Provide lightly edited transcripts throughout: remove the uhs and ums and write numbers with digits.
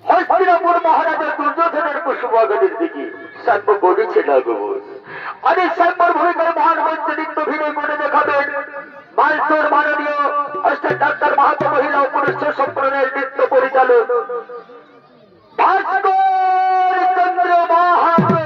হস্তিনাপুর মহারাজা দুর্যোধনের কুসুমাগণের দিকে সাম্য বলেছে না গো আর এই সাম্যর ভূমিকার মহান মঞ্চে নৃত্য ভিড়ে করে দেখাবেন মালচোর মাননীয় অষ্টাদ ডাক্তার মাহাতো মহিলা ও পুরুষ সম্প্রদায়ের নৃত্য পরিচালক ভাস্কর চন্দ্র মাহাতো।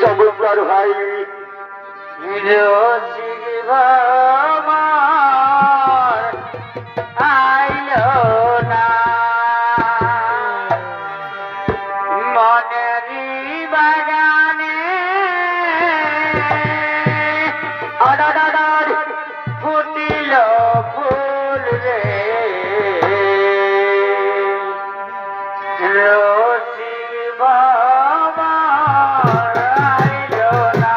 চমৎকার ভাই আইলো না মনেরি বাগানে আডাডাডার ফুটিল ফুল রে রসিক বাবা আইলো না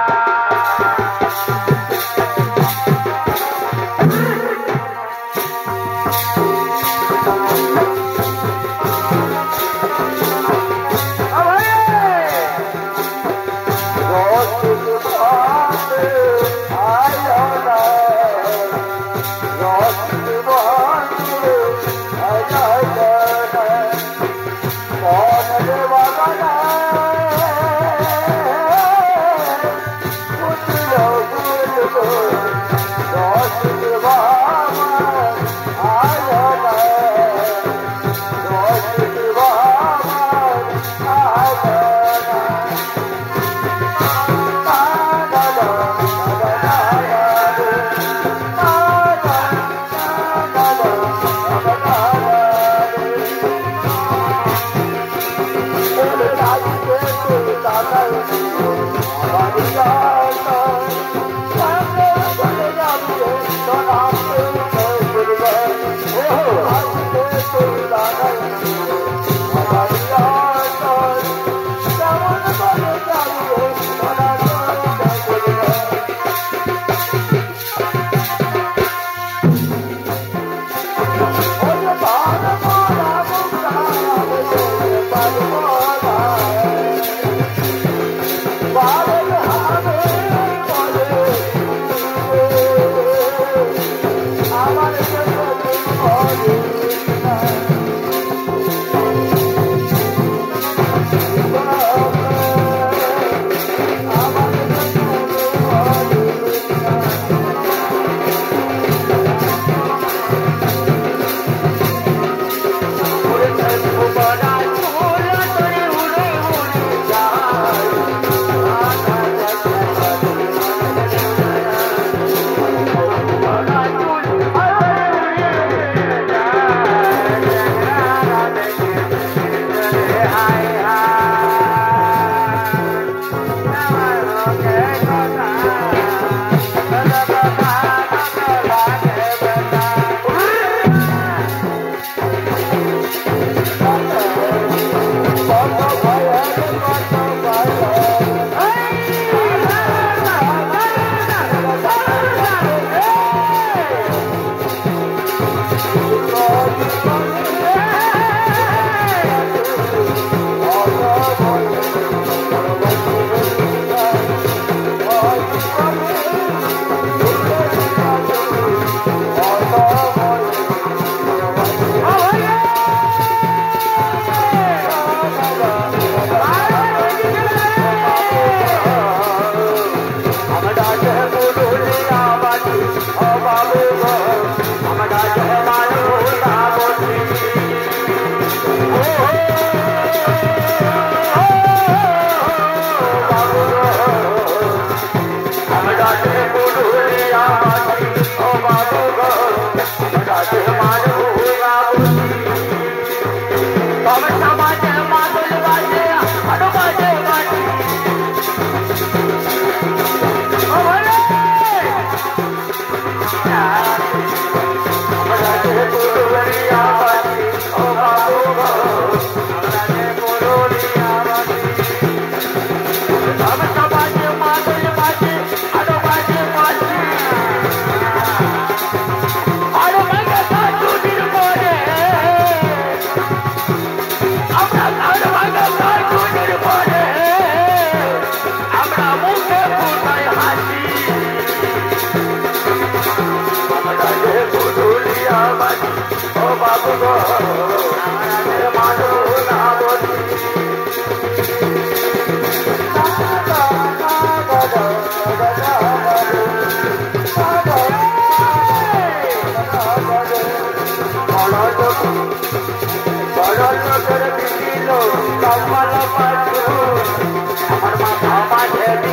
আমার মাথা মাঝে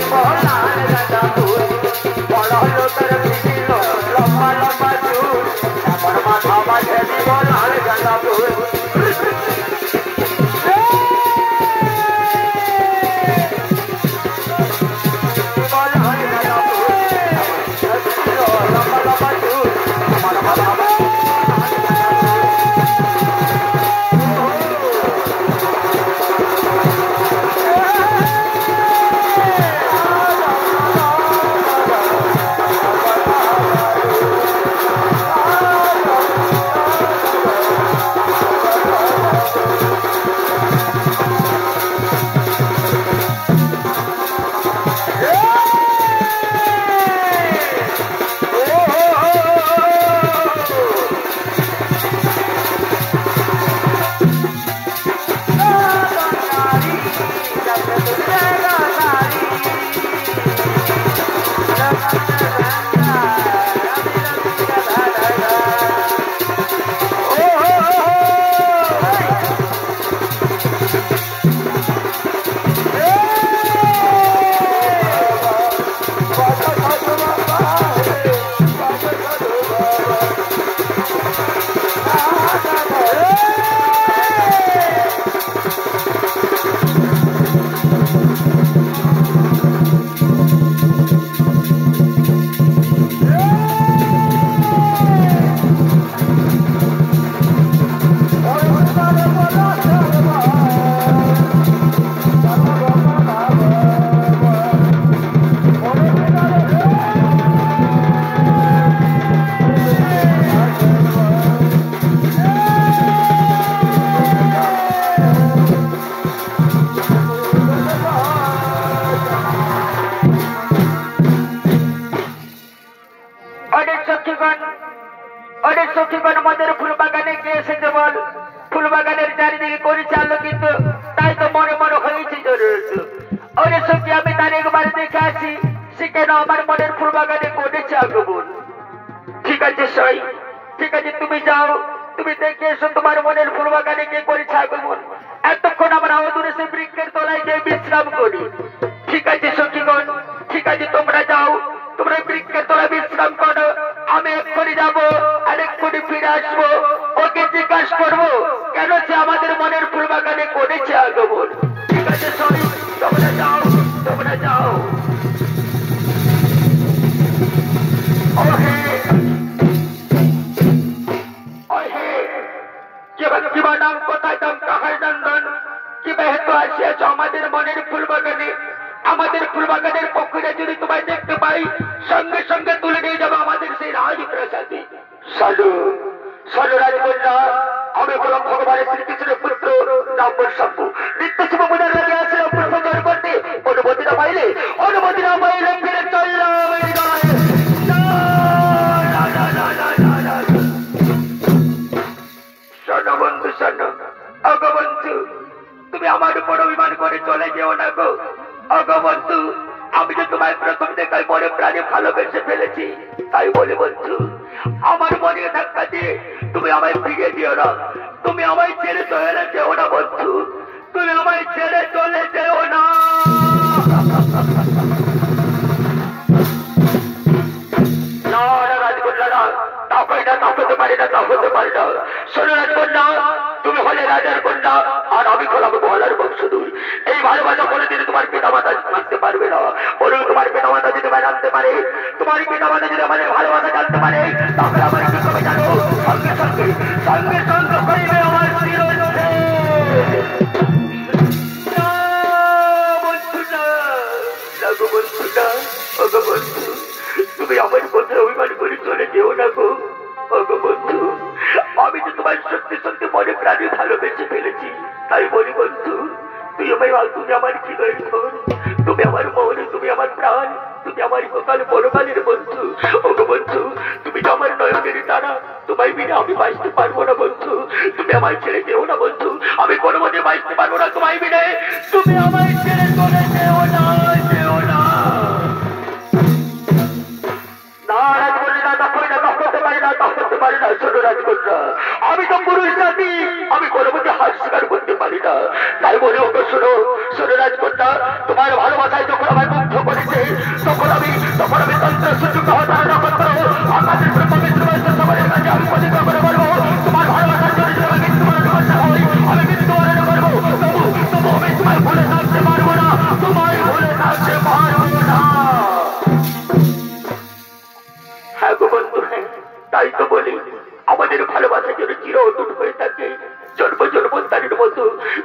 তোমার ভালোবাসার জন্য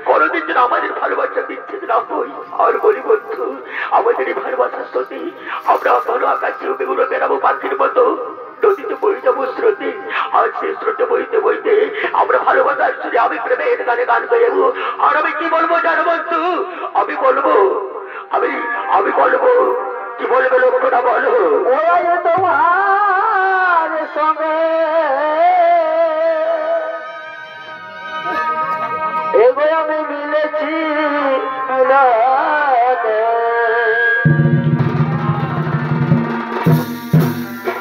কোনদিন যেন আমাদের ভালোবাসা বিচ্ছেদ না হই। আর বলি বন্ধু, আমাদের এই ভালোবাসার স্রোতে আমরা ভালো আকাশে উড়ে বেড়াবো পাখির মতো, নদীতে বই যাবো স্রোতে। আর সেই স্রোতে বইতে বইতে আমরা ভালোবাসার সুরে আমি প্রেমের গানে গান গাইবো। আর আমি কি বলবো জানো বন্ধু, আমি বলবো কি বলবে লক্ষ্যটা বলো। ওই তোমার সঙ্গে এগো আমি মিলেছি মিলাতে,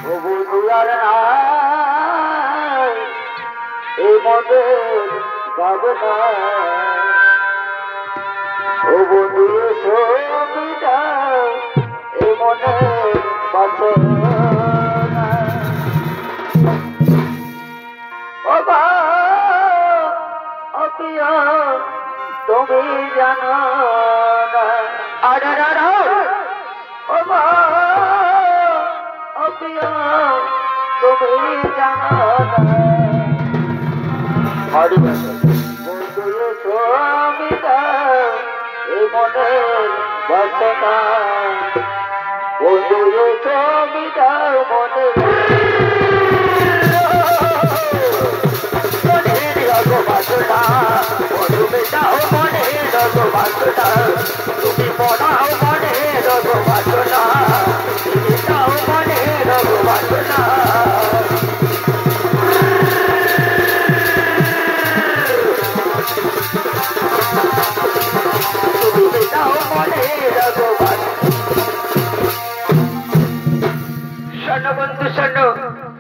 ও বন্ধু আর নাই এই মনের ভাবনা, ও বন্ধু এসো মিটাও এই মনের বাসনা। ও বা অপিয়া তুমি জানো না, ও বা অপিয়া তুমি জানো না, বন্ধু এসো মিটাও এই মনের বাসনা, বন্ধু এসো মিটাও মনের বাসনা, বন্ধু মেটাও মনের বাসনা, তুমি পড়াও মনের বাসনা, মেটাও মনের বাসনা। বন্ধু শোনো,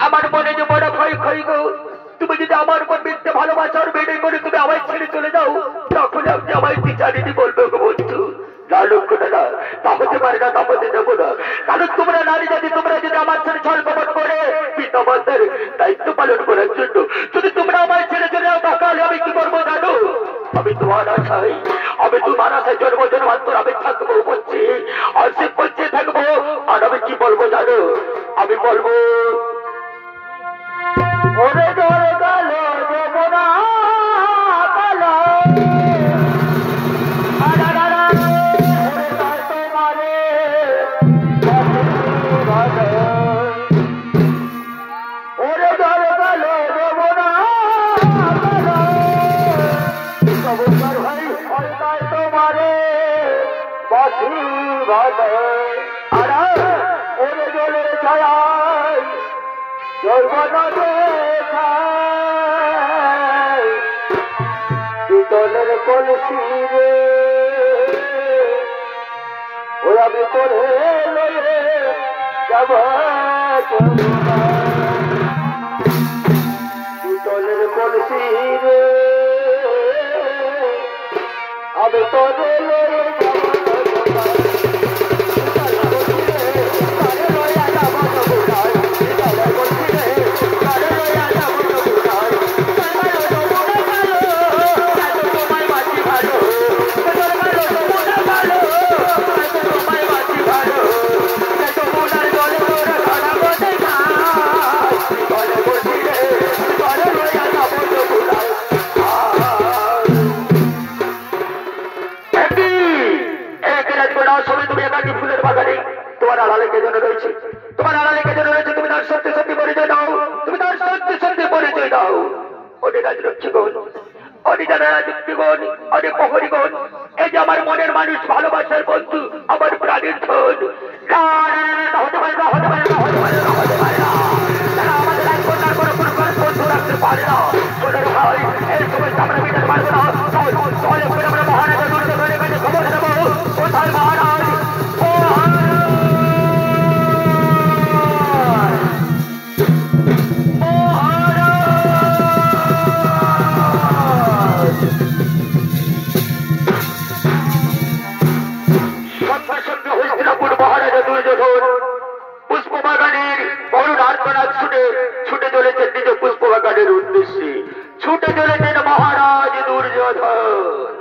আমার মনে যে বড় ভয় ক্ষয় গো, তুমি যদি আমার উপর মিথ্যে ভালোবাসার বেড়ে করে তুমি আমায় ছেড়ে চলে যাও, তখন আপনি আমায় বিচারিনি বলবে গো বন্ধু। না লক্ষ্য দাদা, তা হতে পারে না, তা হতে দেবো না। কারণ তোমরা নারী জাতি, তোমরা যদি আমার ছেড়ে ছল কপট করে পিতা মাতার দায়িত্ব পালন করার জন্য যদি তোমরা আমায় ছেড়ে চলে যাও, তাহলে আমি কি করবো জানো? আমি তোমার আশায় জন্ম জন্মান্তর আমি থাকবো বলছি, আর সে বলছে থাকবো। আর আমি কি বলবো জানো? আমি বলবো ওরে দরে কালো যমুনা কালো, ওরে তার তোমারে ওরে দরে কালো যমুনা কালো, কবুতর ভাই ওরে তার তোমারে বাসি ভালো। আর ওরে জলের ছায়ায় পিতলের কলসি রে ওই আমি করে লয়ে যাব, পিতলের কলসি রে আমি করে লয়ে যাব। তোমার আড়ালে কে যেন রয়েছে, তুমি তার সত্যি সত্যি পরিচয় দাও, তুমি তার সত্যি সত্যি পরিচয় দাও। অনেক রাজলক্ষ্মীগণ, অনেক রাজযুক্তিগণ, অনেক প্রহরীগণ, এই যে আমার মনের মানুষ, ভালোবাসার বন্ধু, আমার প্রাণের ধন, হতে পারে না, হতে পারে না, হতে পারে না, হতে পারে না। তারা আমাদের এক কন্যার কোনো বন্ধু রাখতে পারে না। সোনার ভাই, এই সমস্ত আমরা মেটাতে পারবো না। তাহলে করে আমরা মহারাজা দুর্যোগের কাছে খবর দেবো। কোথায় মহারাজ? পুষ্পবাগানের করুণ আর্তনাদ শুনে ছুটে চলেছেন নিজ পুষ্পবাগানের উদ্দেশ্যে, ছুটে চলেছেন মহারাজ দুর্যোধন।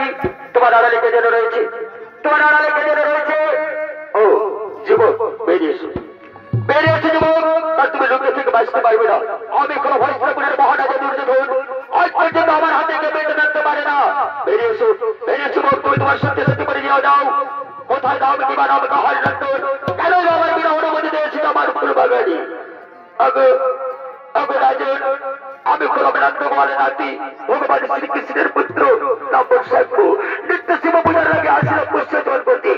কি তোমার আড়ালে কে যেন রয়েছে, তোমার আড়ালে কে যেন রয়েছে। ও যুবক, বেরিয়ে এসো, বেরিয়ে এসো যুবক, আর তুমি লোকের থেকে বাঁচতে পারবে না। আমি কোনো ভয়স্ত্রপুরের মহারাজা দুর্যোধন, আজ পর্যন্ত আমার হাতে কেউ বেঁচে থাকতে পারে না। বেরিয়ে এসো, বেরিয়ে এসো যুবক, তুমি তোমার সত্যি সত্যি করে নিয়ে যাও। কোথায় দাও কিবা নাম কাহার লন্ডন, কেন আমার বিনা অনুমতি দিয়েছিল আমার ফুল বাগানি। আগে আগে রাজন, আমি ভগবান ভগবানের নাতি, ভগবান শ্রীকৃষ্ণের পুত্র নম্বর সাক্ষ্য নিত্য শিব পূজার আগে আসিল পুষ্পচল করতে।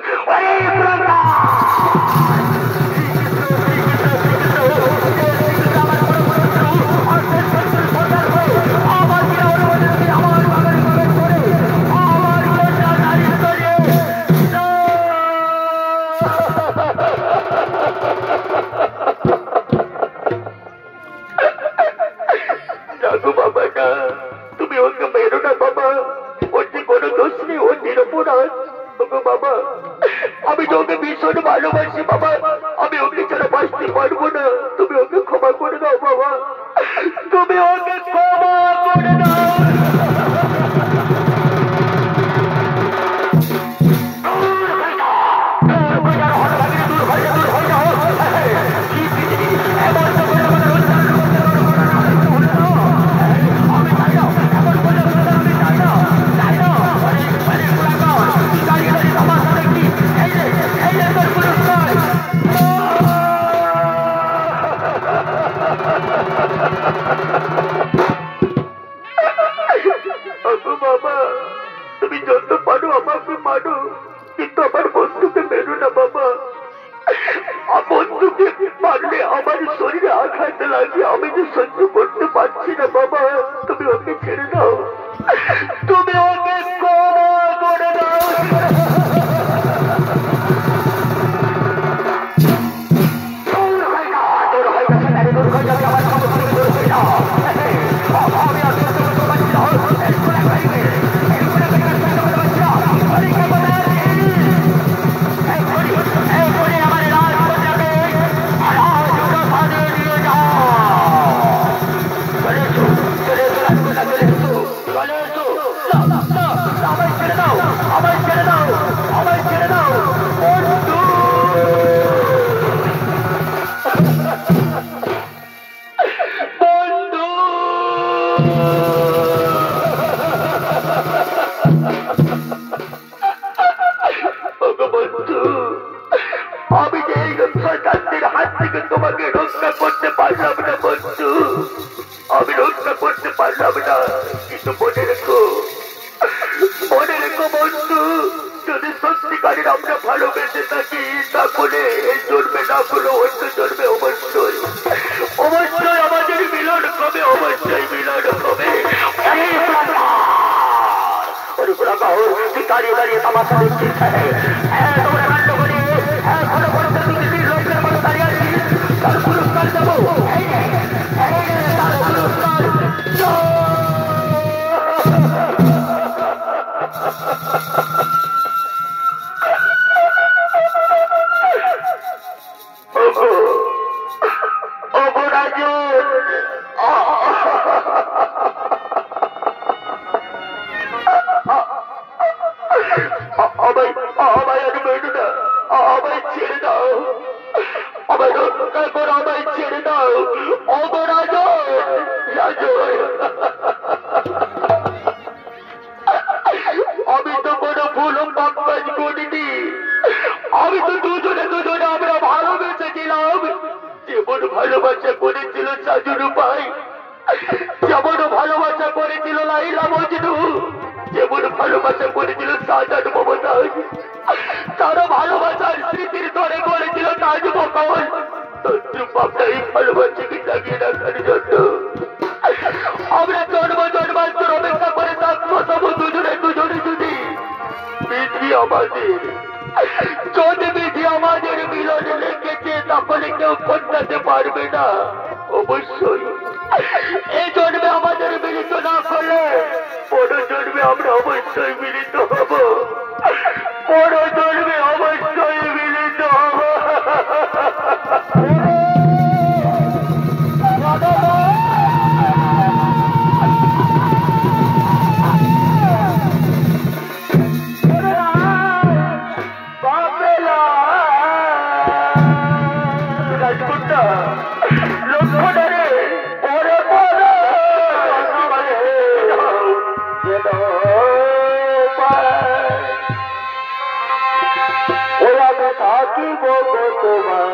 তুমি ওকে মেরো না বাবা, ওর যে কোনো দোষ নেই, ও নিরপরাধ। বাবা আমি তো ওকে ভীষণ ভালোবাসি বাবা, আমি ওকে ছাড়া বাঁচতে পারবো না। তুমি ওকে ক্ষমা করে দাও বাবা, তুমি ওকে ক্ষমা করে দাও। বাবা তুমি যত পারো আমাকে মারো, কিন্তু আমার বন্ধুকে মেরো না বাবা। বন্ধুকে মারলে আমার শরীরে আঘাত লাগে, আমি যে সহ্য করতে পারছি না বাবা। তুমি ওকে ছেড়ে দাও, তুমি ওকে ক্ষমা করে দাও। আমি যে এই শয়তানদের হাত থেকে তোমাকে রক্ষা করতে পারলাম না বন্ধু, আমি রক্ষা করতে পারলাম না। কিন্তু মনে রেখো বন্ধু, যদি সত্যিকারের আমরা ভালোবেসে থাকি, তাহলে এই জন্মে না হলো অন্য জন্মে অবশ্যই অবশ্যই আমাদের মিলন হবে, অবশ্যই মিলন হবে। দাঁড়িয়ে দাঁড়িয়ে তামাশা দেখছিস, তোমরা কাণ্ড করি এখনো পর্যন্ত পৃথিবীর লোকের মানুষ দাঁড়িয়ে আছি, তার পুরস্কার দেবো, তার পুরস্কার। আমি তো কোনো ভুল কাজ করিনি, আমি তো দুজনে আমরা ভালোবেসেছিলাম। যেমন ভালোবাসা করেছিল সাজুরু ভাই, যেমন ভালোবাসা করেছিল লাইলা মজনু, যেমন ভালোবাসা করেছিল সাজান মমতাজ, তারা ভালোবাসার স্মৃতির ধরে করেছিল তাজমহল। আমরা এই ভালোবাসাকে জাগিয়ে রাখার জন্য আমরা জন্ম জন্মান্তর অপেক্ষা করে থাকবো। সব দুজনে যদি বিধি আমাদের মিলনে লেগেছে, তাহলে কেউ বদলাতে পারবে না। অবশ্যই এই জন্মে আমাদের মিলিত না করলে বড় জন্মে আমরা অবশ্যই মিলিত হব, বড় জন্মে অবশ্যই মিলিত হব। থাকিব গো তোমার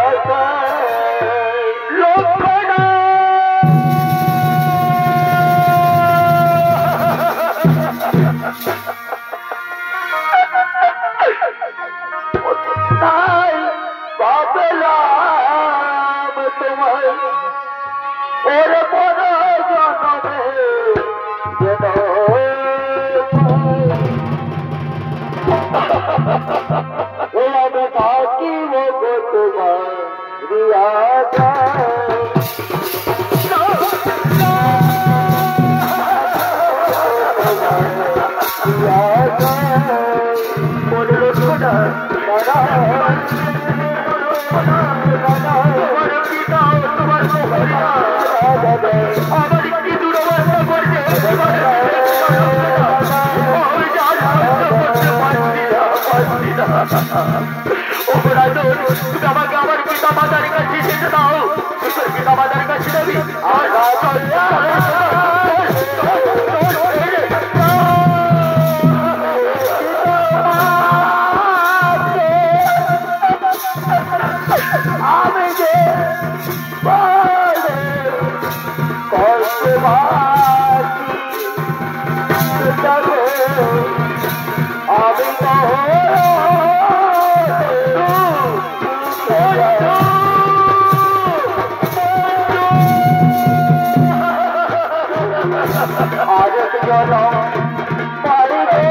আশায় লক্ষণা তাই ভাবলাম তোমায় ওরে বড় জনমে যেন আমি থাকিব গো তোমার আশায় আমাকে আমার পিতা মাতার কাছে যেতে দাও পিতা মাতার কাছে যাবি আমি যে কষ্ট আমি আরেক জন পারিবে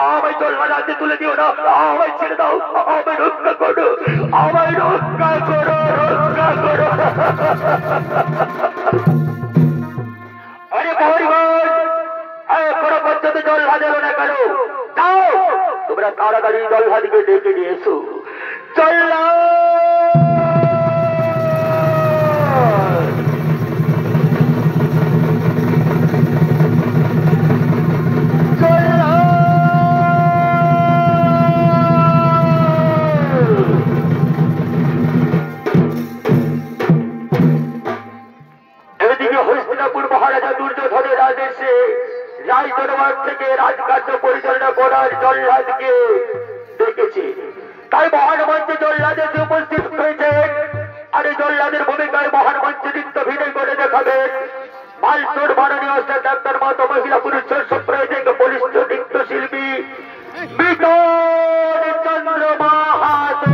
আমায় তোর রাতে তুলে দিও না, আমায় ছেড়ে দাও, আমায় রক্ষা করো, আমায় রক্ষা করো, রক্ষা করো। আরে বহরিগণ, এখনো পর্যন্ত জল ভাজালো না কেন? যাও তোমরা তাড়াতাড়ি জল্লাদকে ডেকে নিয়ে এসো। জল্লাদ রাজদরবার থেকে রাজকার্য পরিচালনা করার জল্লাদকে ডেকেছে। তাই মহান মঞ্চে জল্লাদ এসে উপস্থিত হয়েছে। আর এই জল্লাদের ভূমিকায় মহান মঞ্চে নৃত্যাভিনয় করে দেখাবেন মালচোর মাননীয় ডাক্তার মাতা মহিলা পুরুষ সম্প্রদায়িক বলিষ্ঠ নৃত্যশিল্পী বিজন চন্দ্র মাহাতো।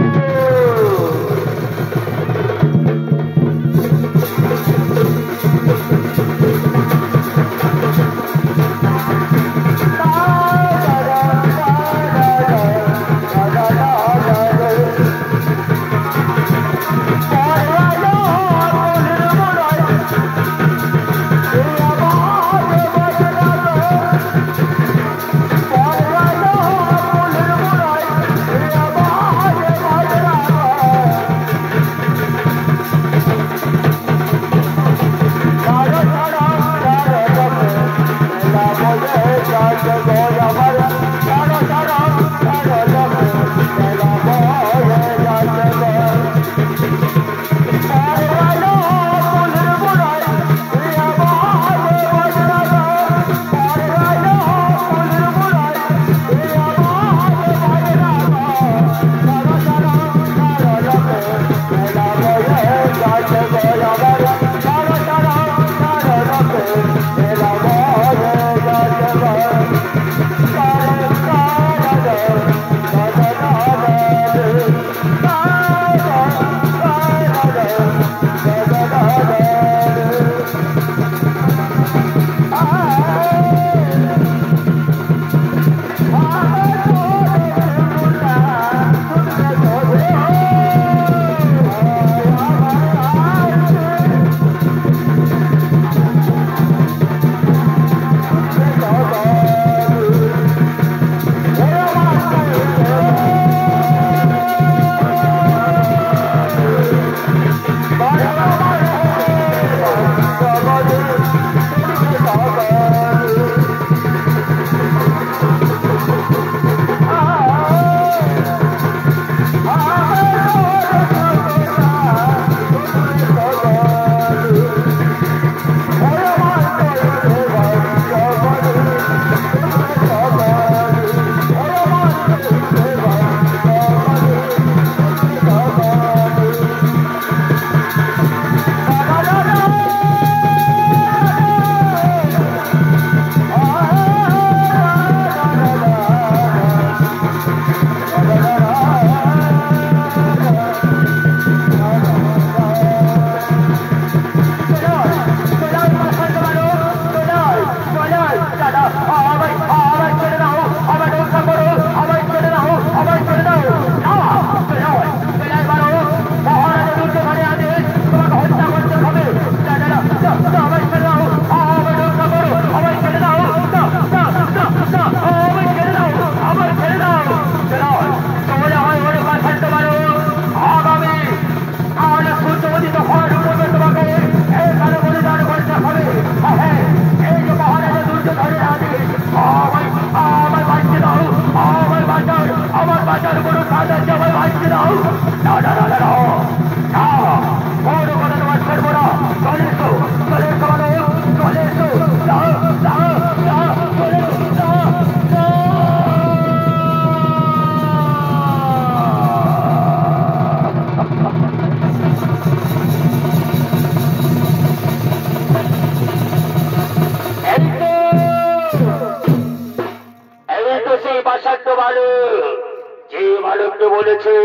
বলেছে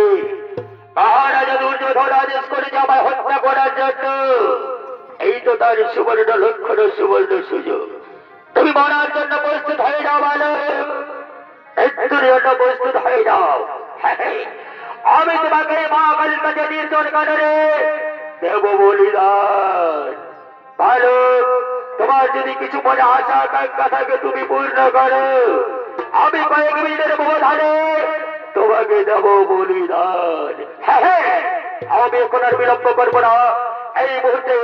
মহারাজা দুর্যোধন আদেশ করেছে আমায় হত্যা করার জন্য। এই তো তার সুবর্ণ লক্ষণ সুবর্ণ সুযোগ। তুমি মরার জন্য প্রস্তুত হয়ে যাও বালক, মৃত্যুর জন্য প্রস্তুত হয়ে যাও। আমি তোমাকে মা কালকে দিয়ে তোর কারণে দেব বলিদান। বালক তোমার যদি কিছু মনে আশা আকাঙ্ক্ষা থাকে তুমি পূর্ণ করো। আমি কয়েক মিনিটের ব্যবধানে তোমাকে দেব বলিদান। হ্যাঁ হ্যাঁ, আমি এখন আর বিলম্ব করবো না। এই মুহূর্তে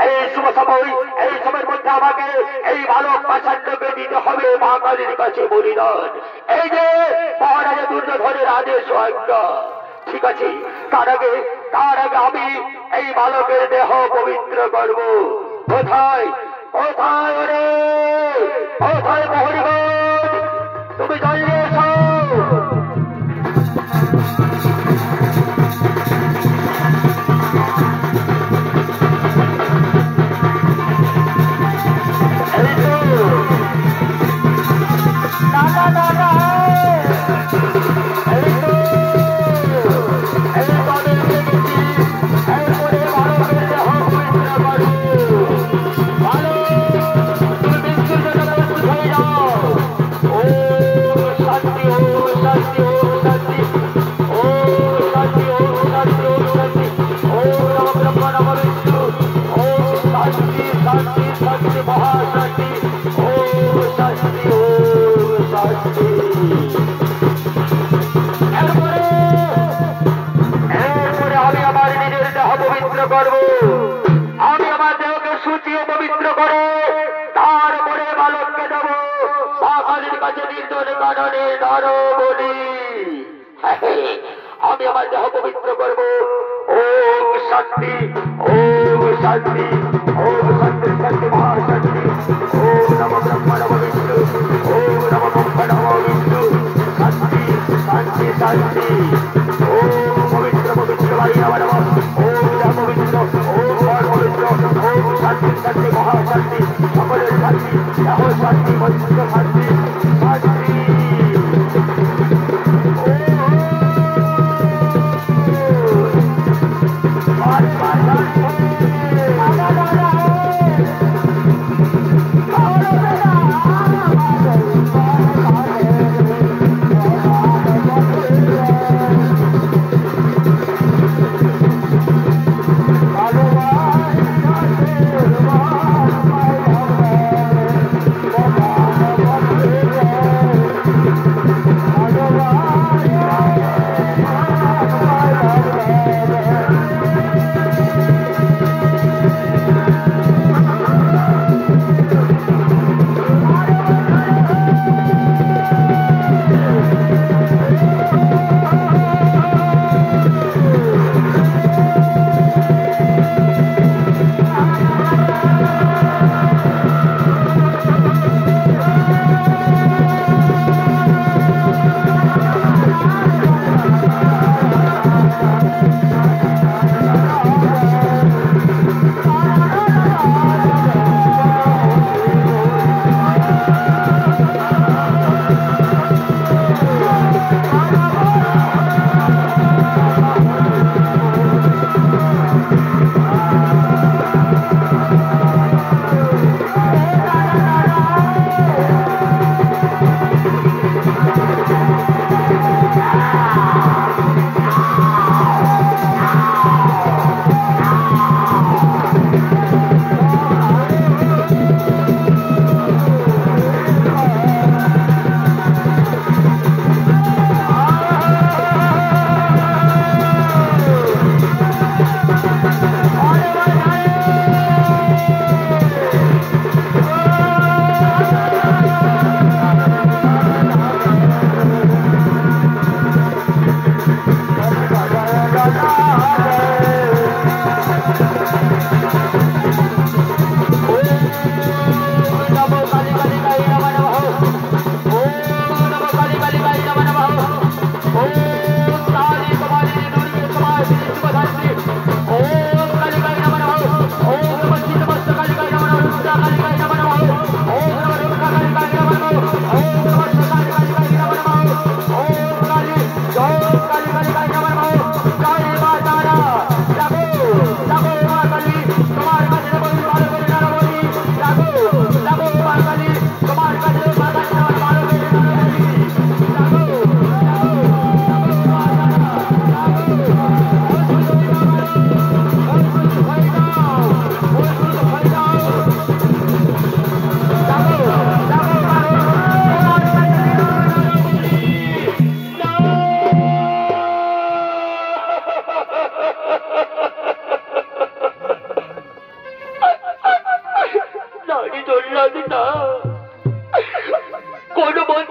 এই শুভ সময়, এই সময়ের মধ্যে আমাকে এই ভালো পাষাণ্ডকে দিতে হবে মা কালীর কাছে বলিদান। এই যে মহারাজা দুর্যোধনের আদেশ আজ্ঞা। ঠিক আছে, তার আগে আমি এই বালকের দেহ পবিত্র করব। কোথায় কোথায় রে, কোথায় প্রহরীগণ, তুমি চলে এসো। আমি আমার দেহকে সূচি ও পবিত্র করে তারপরে বালককে দেব মা কালীর কাছে নির্জন কারণে নর বলি। আমি আমার দেহ পবিত্র করবো। ওম শান্তি, ওম শান্তি, ওম শান্তি শান্তি মহাশান্তি। ওম নম ব্রহ্ম নম বিষ্ণু, ওম নম ব্রহ্ম নম বিষ্ণু। শান্তি শান্তি শান্তি। ওম পবিত্র পবিত্র বাড়ি আমার ওম পবিত্র, ওম পবিত্র, ওম শান্তি শান্তি মহাশান্তি। সকলের শান্তি, দেহ শান্তি, মস্তিষ্ক শান্তি শান্তি।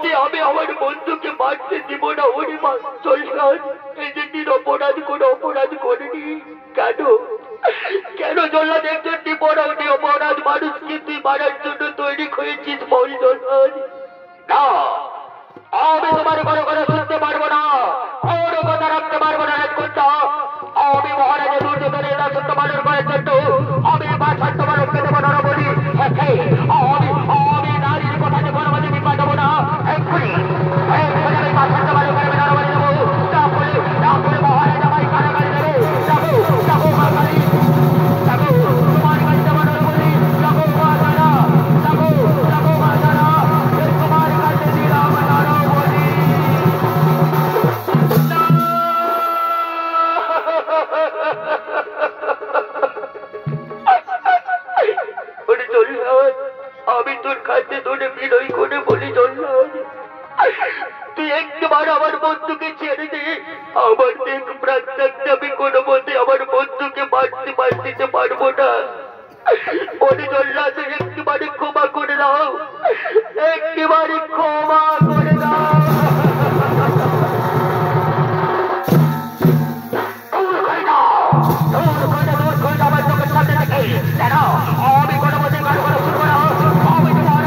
বলছে আমি আমার বন্ধুকে মারতে দিব না। ওরে মা জল্লাদ, এই যে নিরপরাধ কোনো অপরাধ করেনি, কেন কেন জল্লাদ একজন নিরপরাধ মানুষকে তুই মারার জন্য তৈরি হয়েছিস? বল জল্লাদ। না, আমি তোমার কোনো কথা শুনতে পারবো না, কোনো কথা রাখতে পারবো না রাজকন্যা। আমি মহারাজের দুর্যোধনের সত্য পালন করার জন্য আমি সত্য পালনকে দেবো না বলি। আমি নারীর কথা যে কোনো মধ্যে বিপদ দেবো না। এক্ষুনি আমি সত্য পালন করে নরবলি দেবো। না বলে মহারাজ আমায় কারাগারে দেবে। যাবো যাবো মাতারি, যাবো তোমার কাছে যাবো নরবলি। যাবো মা তারা, যাবো যাবো মা তারা, তোমার কাছে দিলাম নরবলি। আমি তোর কাছে ধরে বিনয় করে বলি জল্লাদ, তুই একবার আমার বন্ধুকে ছেড়ে দে। আমার দেখ প্রাণ থাকতে আমি কোনো মতে আমার বন্ধুকে মারতে পারবো না। বলি জল্লাদ, একবারে ক্ষমা করে দাও, একবারে ক্ষমা করে দাও। আমার চোখের সামনে থেকে কেন আমি কোনো মতে কারো কোনো শুনবো না। আমি তোমার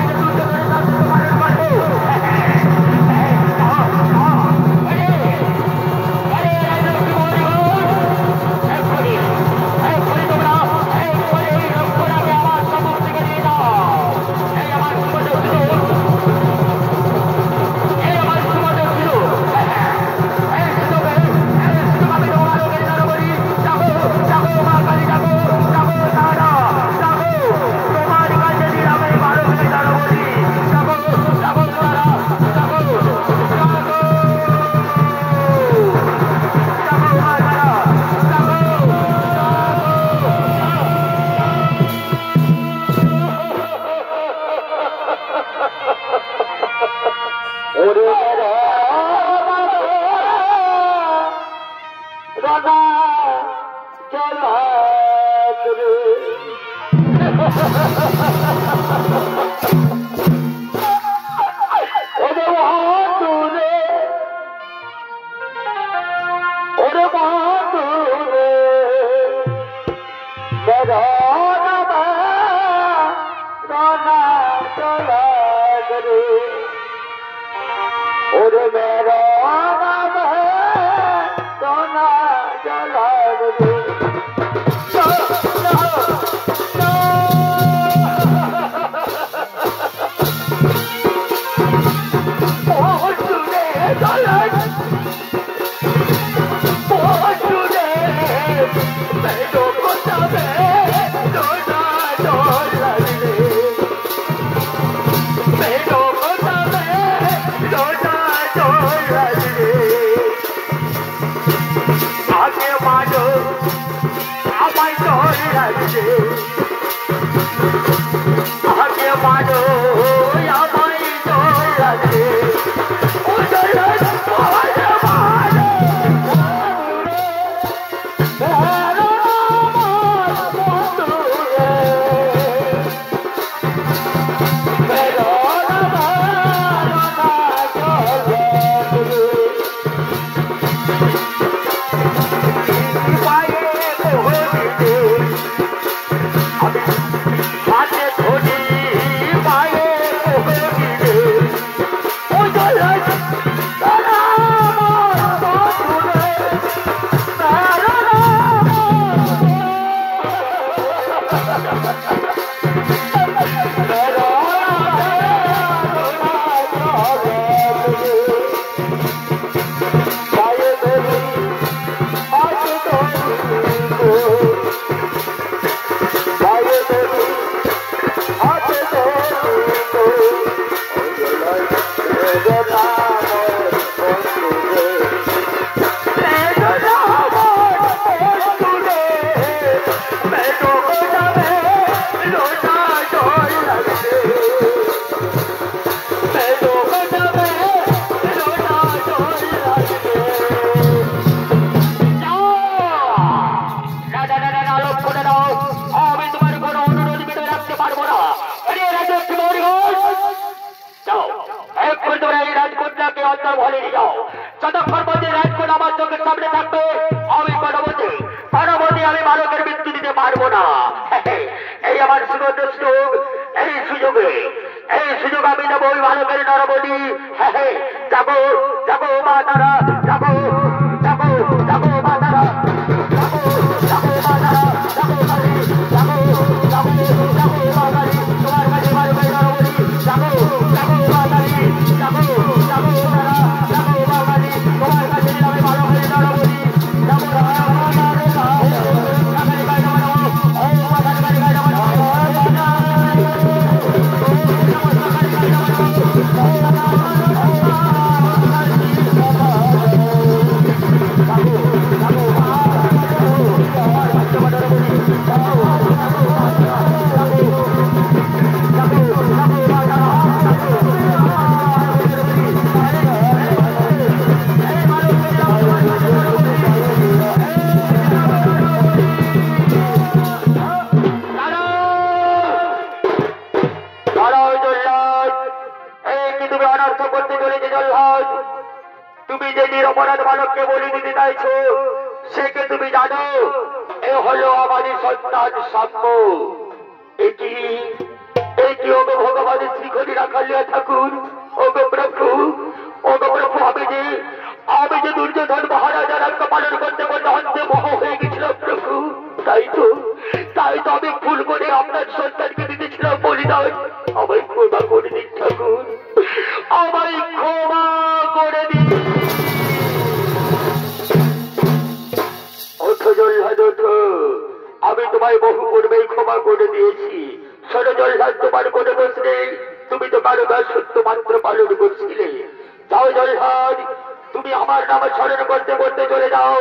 মহলে নিয়ে যাও। যতক্ষণ মধ্যে রাজকোট আমার চোখের সামনে থাকবে আমি পরবর্তী আমি বালকের মৃত্যু দিতে পারবো না। এই আমার সুগন্ধ সুযোগ, এই সুযোগে আমি যাবো ওই বালকের নরবলি। যাবো যাবো মা তারা, যাবো যাবো যাবো মা তারা, যাবো যাবো মা তারা, যাবো কালী, যাবো যাবো যাবো মা কালী, তোমার কাছে বালকের নরবলি। যাবো যাবো মা কালী, যাবো যাবো তারা, যাবো মা কালী, তোমার কাছে যাবে বালকের নরবলি। যাবো তুমি যে নিরপরাধ বালককে বলি দিতে চাইছো সে কে তুমি জানো? এ হলো আমাদের সন্তান সাম্য। এটি ওগো ভগবানের শ্রীহরি রাখালিয়া ঠাকুর। ওগো প্রভু আমি যে দুর্যোধন মহারাজার আজ্ঞা পালন করতে করতে অন্তে মোহ হয়ে গেছিল প্রভু। তাই তো আমি ভুল করে আপনার সন্তানকে দিতেছিলাম বলিদান। আমায় ক্ষমা করে দিন ঠাকুর, আমায় ক্ষমা করে দিন। আমি তোমায় বহু পূর্বেই ক্ষমা করে দিয়েছি। শোনো জল্লাদ, তোমার কোনো দোষ নেই, তুমি তো কারো সত্য মাত্র পালন করছিলে। যাও জল্লাদ, তুমি আমার নাম স্মরণ করতে করতে চলে যাও।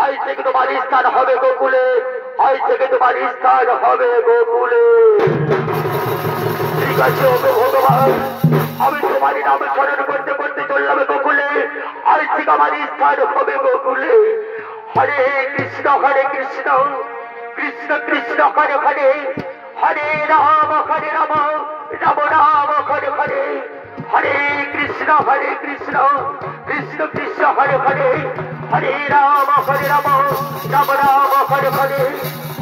আজ থেকে তোমার স্থান হবে গোকুলে, আজ থেকে তোমার স্থান হবে গোকুলে। ঠিক আছে ওগো ভগবান, আমি তোমার নাম স্মরণ করতে করতে চললাম গোকুলে, আজ থেকে আমার স্থান হবে গোকুলে। হরে কৃষ্ণ কৃষ্ণ কৃষ্ণ হরে হরে, হরে রাম রাম রাম হরে হরে। হরে কৃষ্ণ কৃষ্ণ কৃষ্ণ হরে হরে, হরে রাম রাম রাম হরে হরে।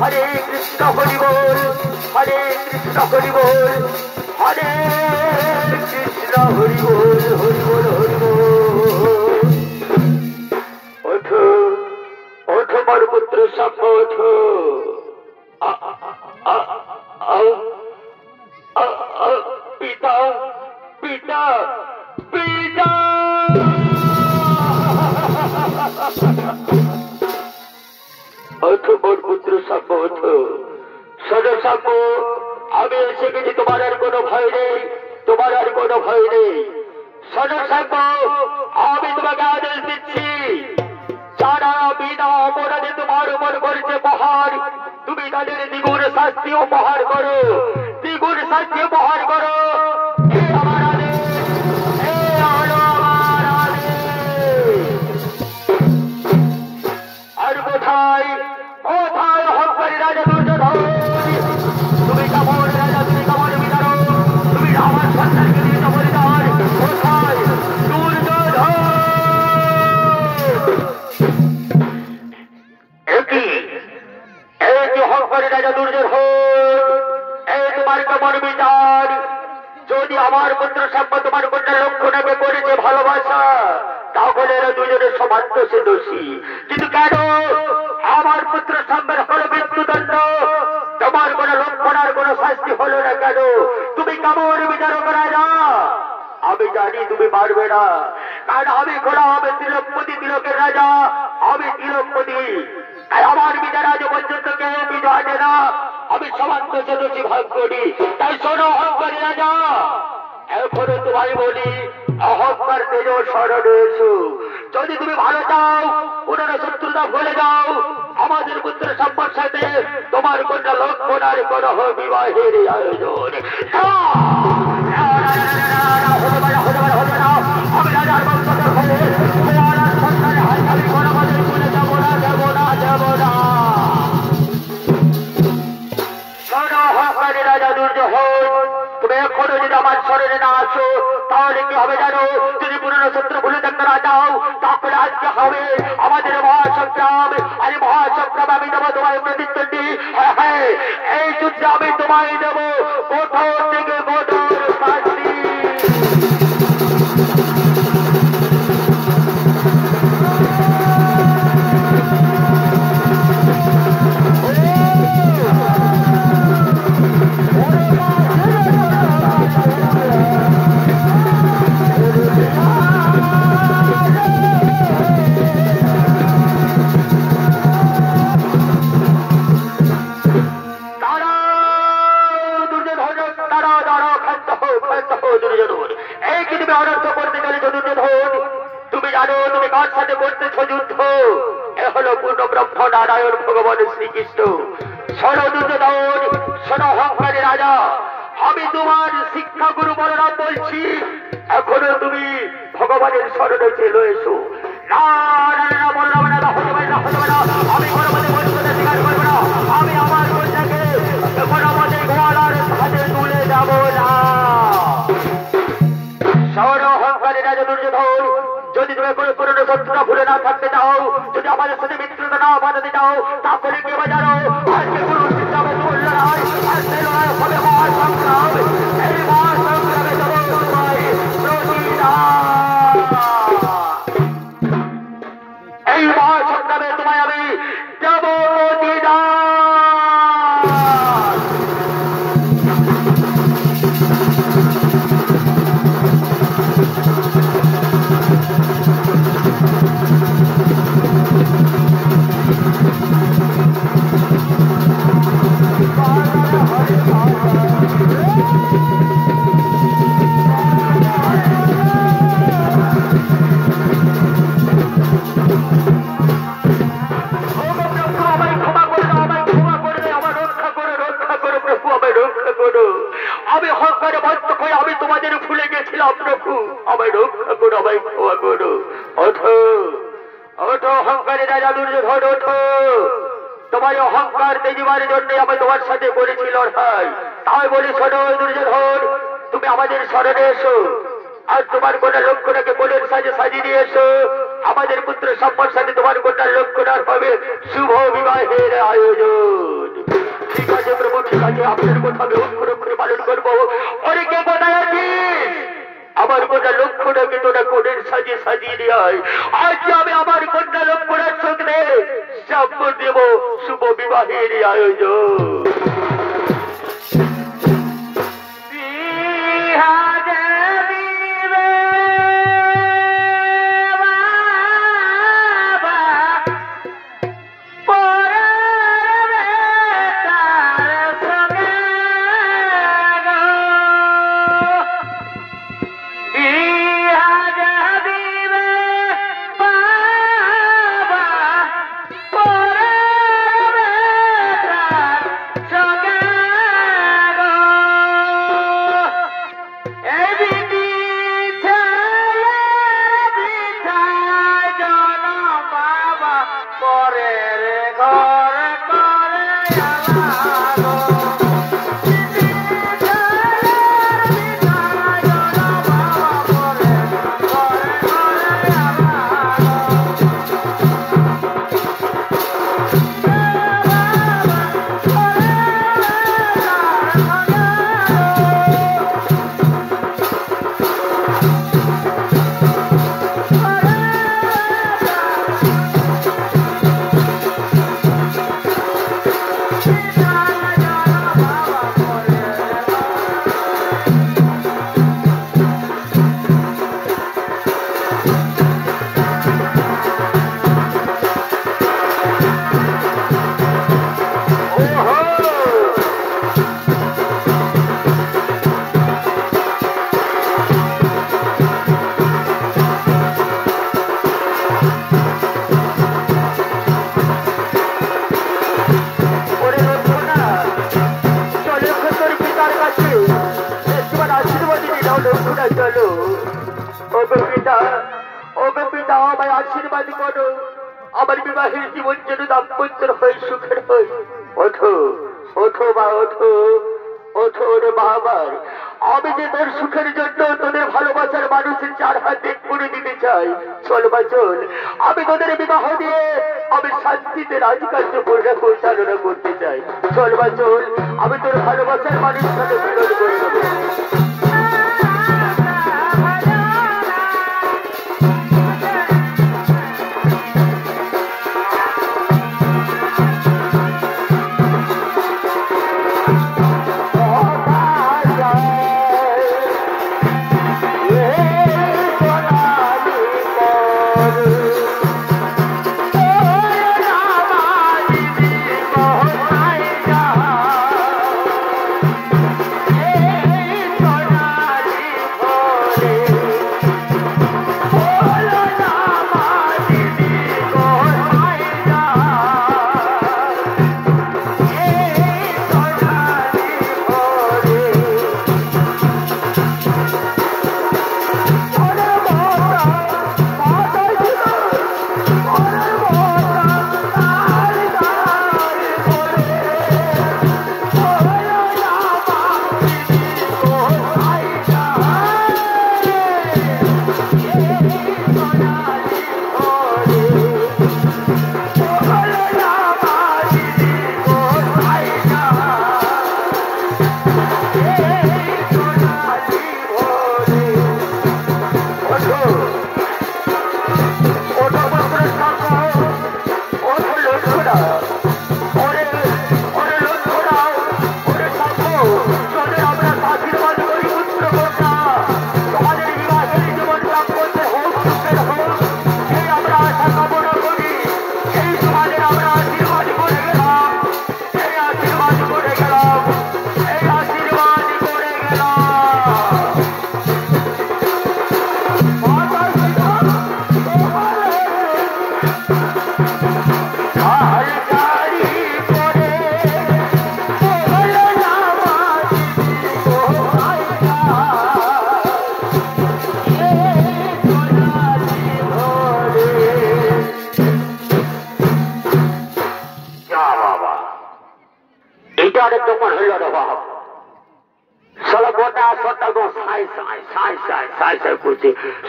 হরে কৃষ্ণ হরি বল, হরে কৃষ্ণ হরি বল, হরে কৃষ্ণ হরি বল, হরি বল হরি বল। ওঠো ওঠো মোর পুত্র সাম্য, ওঠো। পিতা পিতা পিতা ওঠো মোর পুত্র সাম্য, ওঠো। শোনো সাম্য, আমি এসে গেছি, তোমার আর কোনো ভয় নেই, তোমার আর কোনো ভয় নেই। শোনো সাম্য, আমি তোমাকে আদেশ দিচ্ছি, যারা বিনা অপরাধে তোমার উপর করেছে পাহাড়, তুমি তাদের দ্বিগুণ শাস্তি উপহার করো, দ্বিগুণ শাস্তি উপহার করো। আমার আদেশ, হলো আমার আদেশ। আর কোথায় কোথায় হকারী রাজা দুর্যোধন? তুমি কেমন রাজা, তুমি কেমন বিধারক, তুমি আমার সন্তানকে দিয়ে বলিদান। কোথায় দুর্যোধন? এই হকারী রাজা দুর্যোধন, এই তোমার কেমন বিচার? যদি আমার পুত্র সাম্য তোমার কন্যা লক্ষ্মণকে করেছে ভালোবাসা, তাহলে এরা দুজনের সমান দোষে দোষী। কিন্তু কেন আমার পুত্র সাম্যের হলো মৃত্যুদণ্ড, তোমার কোন লক্ষ্মণার কোন শাস্তি হলো না কেন? তুমি কেমন বিচারক রাজা? আমি জানি তুমি পারবে না, কারণ আমি আমি তিলকের রাজা, আমি তিলকপতি। তাই আমার বিচার আজ পর্যন্ত কেউ বিজয় দেয় না, আমি সমান দোষে দোষী ভাগ করি। তাই শোনো অহংকারী রাজা, এখনো তোমায় বলি, অহংকার তেজ স্মরণে এসো। যদি তুমি ভালো চাও, পুরনো শত্রুতা ভুলে যাও, আমাদের পুত্র সাম্যর সাথে তোমার কন্যা লক্ষ্মণার করহ বিবাহের আয়োজন। আমি রাজার বংশধর হয়ে সন্তানের হাত আমি কোনোভাবেই ভুলে যাবো না, যাবো না, যাবো না। শোনো অহংকারী রাজা দুর্যোধন, তুমি এখনো যদি আমার শরণে না আসো, তাহলে কি হবে জানো? যদি পুরনো সূত্র ভুলে থাকতে না যাও, তাহলে আজকে হবে আমাদের মহাসংগ্রাম। আর মহাসংগ্রাম আমি দেবো তোমায় প্রতিদ্বন্দ্বী। হ্যাঁ হ্যাঁ, এই যুদ্ধে আমি তোমায় দেবো কঠোর থেকে কঠোর শাস্তি। নারায়ণ ভগবান শ্রীকৃষ্ণ। শোনো দুর্যোধন, শোনো অহংকারী রাজা, আমি তোমার শিক্ষা গুরু বলরাম বলছি, এখনো তুমি ভগবানের শরণে চলে এসো। না না না, বলরাম না, হতে পারে না, হতে পারে না, আমি কোনো মতে বৈষ্ণবতা স্বীকার করবো না। আমি আমার কন্যাকে কোনো মতে গোয়ালার হাতে তুলে যাব না। শোনো অহংকারী রাজা দুর্যোধন, যদি তুমি কোনো পুরনো শত্রুতা ভুলে না থাকতে চাও, যদি আমাদের সাথে মিত্রতা না বাঁধাতে চাও, তাহলে কে বাজারো আজকে গুরু শিক্ষাবে তোমার লড়াই। আর সেই লড়াই হবে মহাসংগ্রাম। এই মহাসংগ্রামে দেব তোমায় প্রতিদান। এই মহাসংগ্রামে তোমায় আমি দেব প্রতিদান। আমি হকারে বাধ্য হয়ে আমি তোমাদের ভুলে গেছিলাম প্রভু, আমায় রক্ষা করো, আমায় ক্ষমা করো। ওঠো ওঠো অহংকারী রাজা দুর্যোধন, ওঠো। তোমার অহংকার তেজিবার জন্য আমি তোমার সাথে করেছি লড়াই। তাই বলি শোনো দুর্যোধন, তুমি আমাদের শরণে এসো। আর তোমার গোটা লক্ষ্যটাকে কোলের সাজে সাজিয়ে দিয়ে এসো। আমাদের পুত্র সম্মার সাথে তোমার গোটা লক্ষ্যটার হবে শুভ বিবাহের আয়োজন। ঠিক আছে প্রভু, ঠিক আছে, আপনার কথা আমি অক্ষর অক্ষরে পালন করবো। অনেকে কোথায় আছিস? আমার গোটা লক্ষ্যটাকে তোরা কোলের সাজিয়ে সাজিয়ে দিয়ে আয়। আজ আমি আমার গোটা লক্ষ্যটার সঙ্গে সাম্য দেব শুভ বিবাহের আয়োজন। আশীর্বাদ করো, আমার বিবাহের জীবন যেন দাম্পত্য হয়ে সুখের হয়। ওঠো ওঠো মা, ওঠো ওঠো রে বাবা, আমি যে তোর সুখের জন্য তোদের ভালোবাসা চাই। চল বা চল, আমি তোদের বিবাহ দিয়ে আমি শান্তিতে রাজকার্য পরিচালনা করতে চাই। চল বা চল, আমি তোর ভালোবাসার মানুষের সাথে মিলন করে দেবো।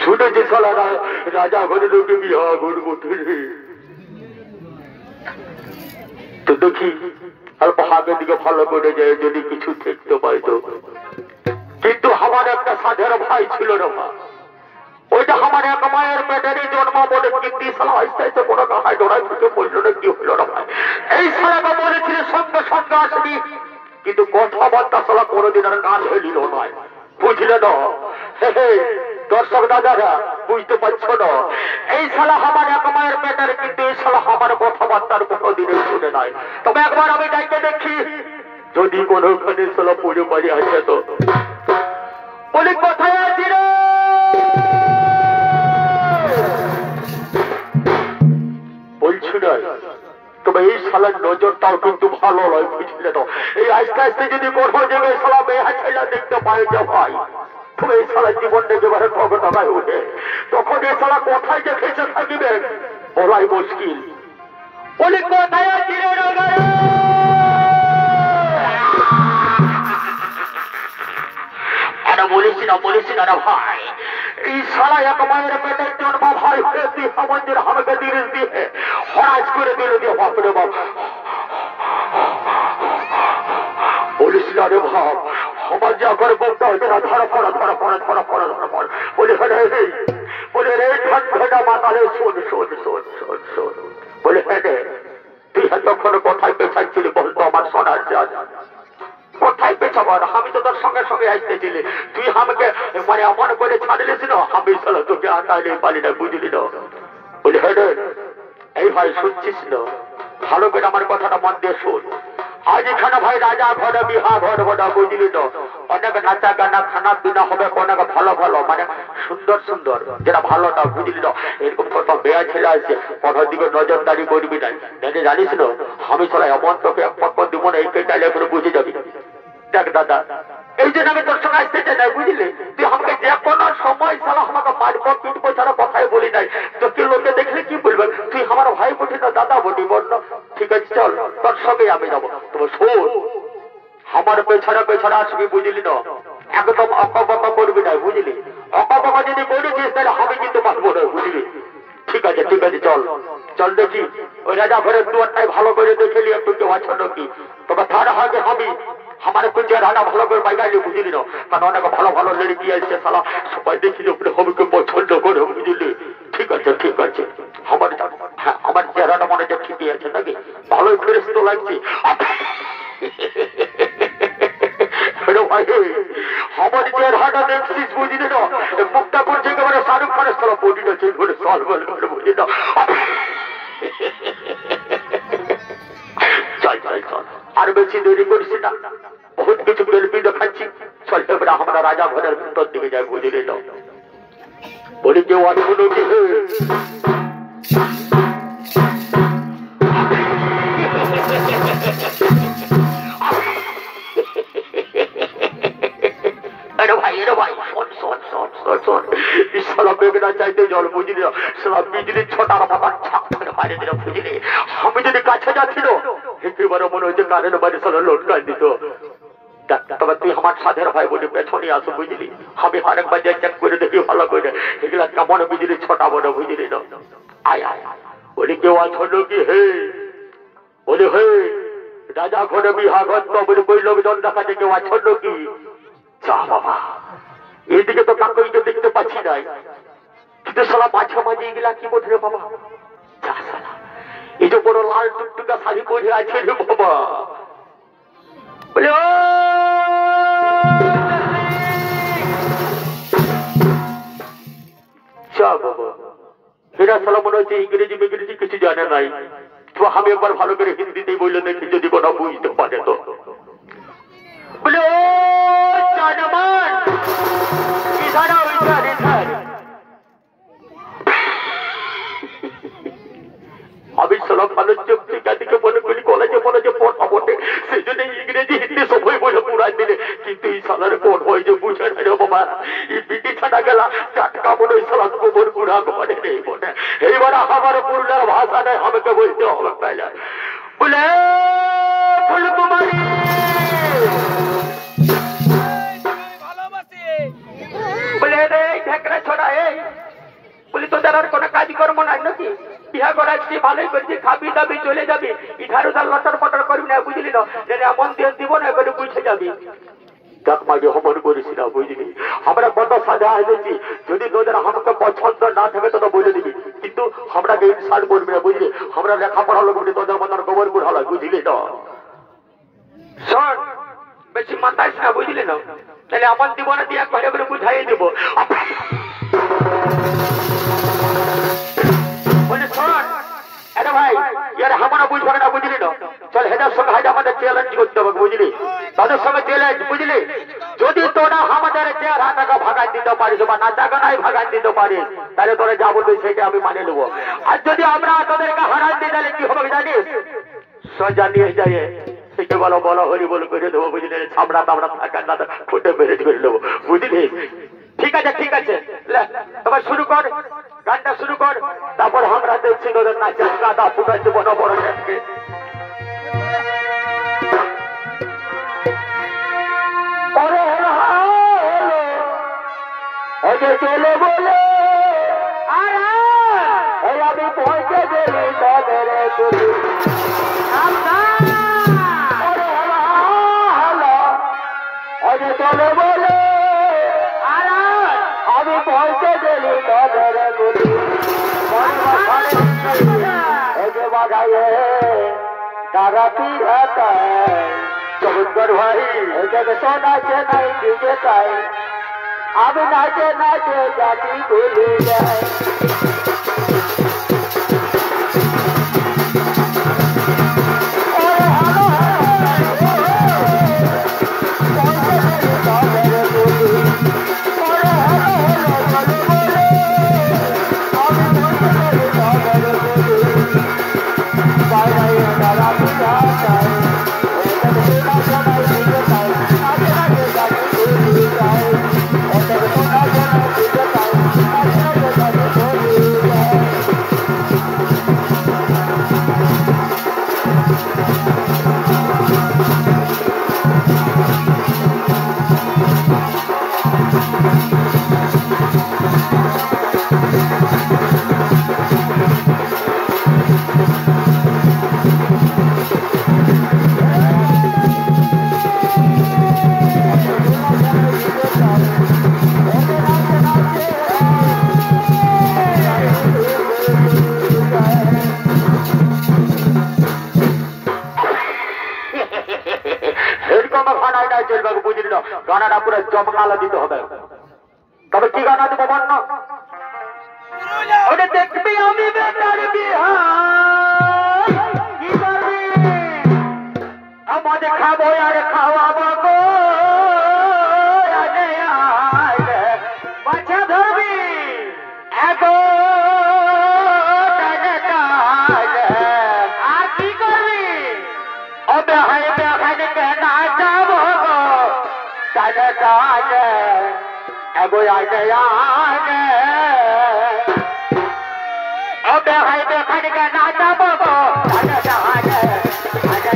শুনেছি সালা রাজা ঘরে ঢুকে বিহা ঘুরবো তো দেখি আর ভাগের দিকে ভালো করে যায় যদি কিছু দেখতে পাইতো। কিন্তু আমার একটা সাধের ভাই ছিল রে মা, ওইটা আমার এক মায়ের পেটেরই জন্ম বলে কিন্তু সালা আস্তে আস্তে কোনো কাহায় ডোড়াই থেকে বললো না কি হলো রে ভাই। এই সালাকে বলেছিল সঙ্গে সঙ্গে আসবি, কিন্তু কথাবার্তা সালা কোনোদিন আর কাজ হইল নয়, বুঝলে না? দর্শক দাদারা বুঝতে পারছো না, এই সালা আমার এক মায়ের পেটের, কিন্তু এই সালা আমার কথাবার্তার কোনোদিনে শুনে নাই। তবে একবার আমি ডাইকে দেখি যদি কোনোখানে সালা পুজো বাড়ি আছে তো বলি কোথায় আছি রে, বলছি না। তবে এই সালার নজরটাও কিন্তু ভালো নয়, বুঝলে তো? এই আস্তে আস্তে যদি কোথাও যাবে সালা মেয়া ছেলে দেখতে পাই যা ভাই, তবে এই সালা জীবনটা একেবারে ঠকায় উঠে, তখন এই সালা কোথায় যে ফেসে থাকিবে বলাই মুশকিল। বলি কোথায় আছি রে বলিস না রে ভাই, এই সালা এক মায়ের পেটের জন্ম ভাই হয়ে তুই আমাদের আমাকে দিরিস দিয়ে হরাজ করে দিল দিয়ে বাপরে বাপ। বলিস না রে ভাব, আমার যা করে বলতে হয়েছে না ধরা পড়া ধরা পড়া ধরা পড়া ধরা পড়া বলে হ্যাঁ বলে রে ঠান্ডা মাতালে শোন শোন শোন শোন শোন বলে হ্যাঁ রে তুই এতক্ষণ কোথায় পেছাচ্ছিলি বলতো আমার শোনার যা কোথায় পেছাবার? আমি তো তোর সঙ্গে সঙ্গে আসতেছিলি, তুই আমাকে মানে এমন করে ছাড়লিস না, আমি চলো তোকে আটাইলে পারি না, বুঝলি না? বলি হ্যাঁ রে এই ভাই শুনছিস না, ভালো করে আমার কথাটা মন দিয়ে শোন। আজ এখানে ভাই রাজা ঘরে বিহা ঘর ঘটা, বুঝলি তো? অনেক নাচা গানা খানা পিনা হবে, অনেক ভালো ভালো মানে সুন্দর সুন্দর যেটা ভালোটা, বুঝলি তো? এরকম কত মেয়া ছেলে আছে, কোথার দিকে নজরদারি করবি না, দেখে জানিস না আমি চলে এমন তোকে এক পক্ষ দিব না, এইটাই চাইলে করে বুঝে যাবি। দেখ দাদা, এই জন্য আমি তোর সঙ্গে আসতে চাই না, বুঝলি? তুই আমাকে যে কোনো সময় সালা আমাকে মারবো পিটবো ছাড়া কথাই বলি নাই, তো কি লোকে দেখলে কি বলবে? তুই আমার ভাই বটি না দাদা বটি, বললো ঠিক আছে চল তোর সঙ্গে আমি যাবো। তবে শোন, আমার পেছনে পেছনে আসবি, বুঝলি না? একদম অকবকা করবি না, বুঝলি? অকবকা যদি করেছিস তাহলে আমি কিন্তু পারবো না, চল দেখি ওই রাজা ঘরের দুয়ারটাই ভালো করে দেখে নিয়ে একটু কেউ আছো নাকি। তবে তার আগে আমি আমার একটু চেহারাটা ভালো করে বাইরে বুঝলি না, কারণ অনেক ভালো ভালো লেডি আসছে সালা সবাই দেখি যে হবিকে পছন্দ করে বুঝলি। ঠিক আছে ঠিক আছে, আমার হ্যাঁ আমার চেহারাটা মনে হচ্ছে ঠিকই আছে নাকি, ভালোই ফ্রেশ তো লাগছে। আমার চেহারাটা দেখছিস বুঝলি না, মুখটা করছে একেবারে শাহরুখ খানের সালা বডিটা চেঞ্জ করে সল বল করে বুঝলি না। চল চল চল, আর বেশি দেরি করিস না, বহুত কিছু গল্পি দেখাচ্ছি। চল এবারে আমরা রাজা ঘরের ভিতর দিকে যাই বুঝলি না। বলি কেউ আছো নাকি? চাইতে জল বুঝলি, বিজলি ছোটার মতন ছাপ করে বাইরে দিল বুঝলি। আমি যদি কাছে যাচ্ছিল একেবারে মনে হচ্ছে কারেন্ট বাড়ি সালা লটকাই দিত। তবে তুই আমার সাধের ভাই বলি পেছনে আসো বুঝলি, আমি আরেকবার যে চেক করে দেখি ভালো করে এগুলা কেমন বিজলি ছোটাবো না বুঝলি না। আয় আয় বলি কেউ আছো নাকি? হে বলি হে রাজা ঘরে বিহাগত বলে কই লোকজন দেখাচ্ছে কেউ আছো নাকি? যা বাবা, এইদিকে তো কাকুইকে দেখতে পাচ্ছি নাই, কিন্তু সালা মাঝে মাঝে এগুলা কি বোধ রে বাবা। যা সালা এই যে বড় লাল টুকটুকা শাড়ি পরে আছে রে বাবা। বলে ও যা বাবা, এরা সালা মনে হচ্ছে ইংরেজি মেংরেজি কিছু জানে নাই। তো আমি একবার ভালো করে হিন্দিতেই বললে দেখি যদি কোনো বুঝতে পারে তো। বলে ও জানমান ইধারা ইধার ইধার। আমি সালা ভালো চোখ থেকে মনে করি কলেজে কলেজে পড়া বটে, সেই জন্য ইংরেজি হিন্দি সবাই বলে পুরাই দিলে, কিন্তু এই সালার কোন হয় যে বুঝে না রে বাবা। এই পিটি ছাড়া গেলা টাটকা বলে সালা গোবর গুড়া ঘরে নেই বটে। এইবার আমার পুরুলিয়ার ভাষা নেই, আমাকে বলতে হবে তাইলে। বলে ফুলকুমারী বলে রে ঢেকরা ছড়া এই বলি তোদের আর কোনো কাজকর্ম নাই নাকি? বিহা করাচ্ছি ভালোই করছি, খাবি দাবি চলে যাবি, ইধার উধার লটর পটর করবি না বুঝলি না। এমন দিয়ে দিব না করে বুঝে যাবি। দেখ মাঝে হমন করিস না বুঝলি, আমরা কত সাজা এসেছি, যদি তোদের আমাকে পছন্দ না থাকে তো বলে দিবি, কিন্তু আমরা ইনসাল্ট করবি না বুঝলি। আমরা লেখাপড়া লোক তোদের মতন গোবর গুড় হয় বুঝলি তো। শোন বেশি মাথাইস না বুঝলি না, তাহলে আমার জীবনে দিয়ে ঘরে করে বুঝাই দেবো। বলে শোন এটা ভাই ইয়ার আমরা বুঝবে না বুঝলি না। চল হেদার সঙ্গে হাইটা আমাদের চ্যালেঞ্জ করতে হবে বুঝলি, তাদের সঙ্গে চ্যালেঞ্জ বুঝলি। যদি তোরা আমাদের চেহারাটাকে ভাগাই দিতে পারিস বা নাচাকে নাই ভাগাই দিতে পারিস, তাহলে তোরা যা বলবি সেটা আমি মানে নেবো। আর যদি আমরা তোদেরকে হারাই দিই তাহলে কি হবে জানিস? সোজা নিয়ে যাই সেটা বলো বলো হরি বল করে দেবো বুঝলি, ছামড়া তামড়া থাকার না ফুটে মেরে করে দেবো বুঝলি। ঠিক আছে ঠিক আছে, এবার শুরু কর, গানটা শুরু কর, তারপর আমরা দেখছি তোদের নাচে গাদা ফুটাই দেবো না বড় গানকে। চলে বলে আমি পৌঁছে গেলি তাদের চলে বলে আমি পৌঁছে গেলি তাদের গুলি বাগাইয়ে তারা পিড়াতা চমৎকার ভাই নাচে নাই দিকে তাই আমি নাচে নাচে জাতি ভুলে যায়। গানাটা পুরো জমকালা দিতে হবে। তবে কি গানা দেবো বন্য? ওটা দেখবি আমি বেটার বিহার কি করবি আমাদের খাবো আর খাওয়াবো গো বাচ্চা ধরবি এগো আর কি করবি অবে হাই বেখানে কেনা যাবো গো দাদা দাদা এগো আগে আগে অবে হাই বেখানে কেনা যাবো গো দাদা দাদা আগে আগে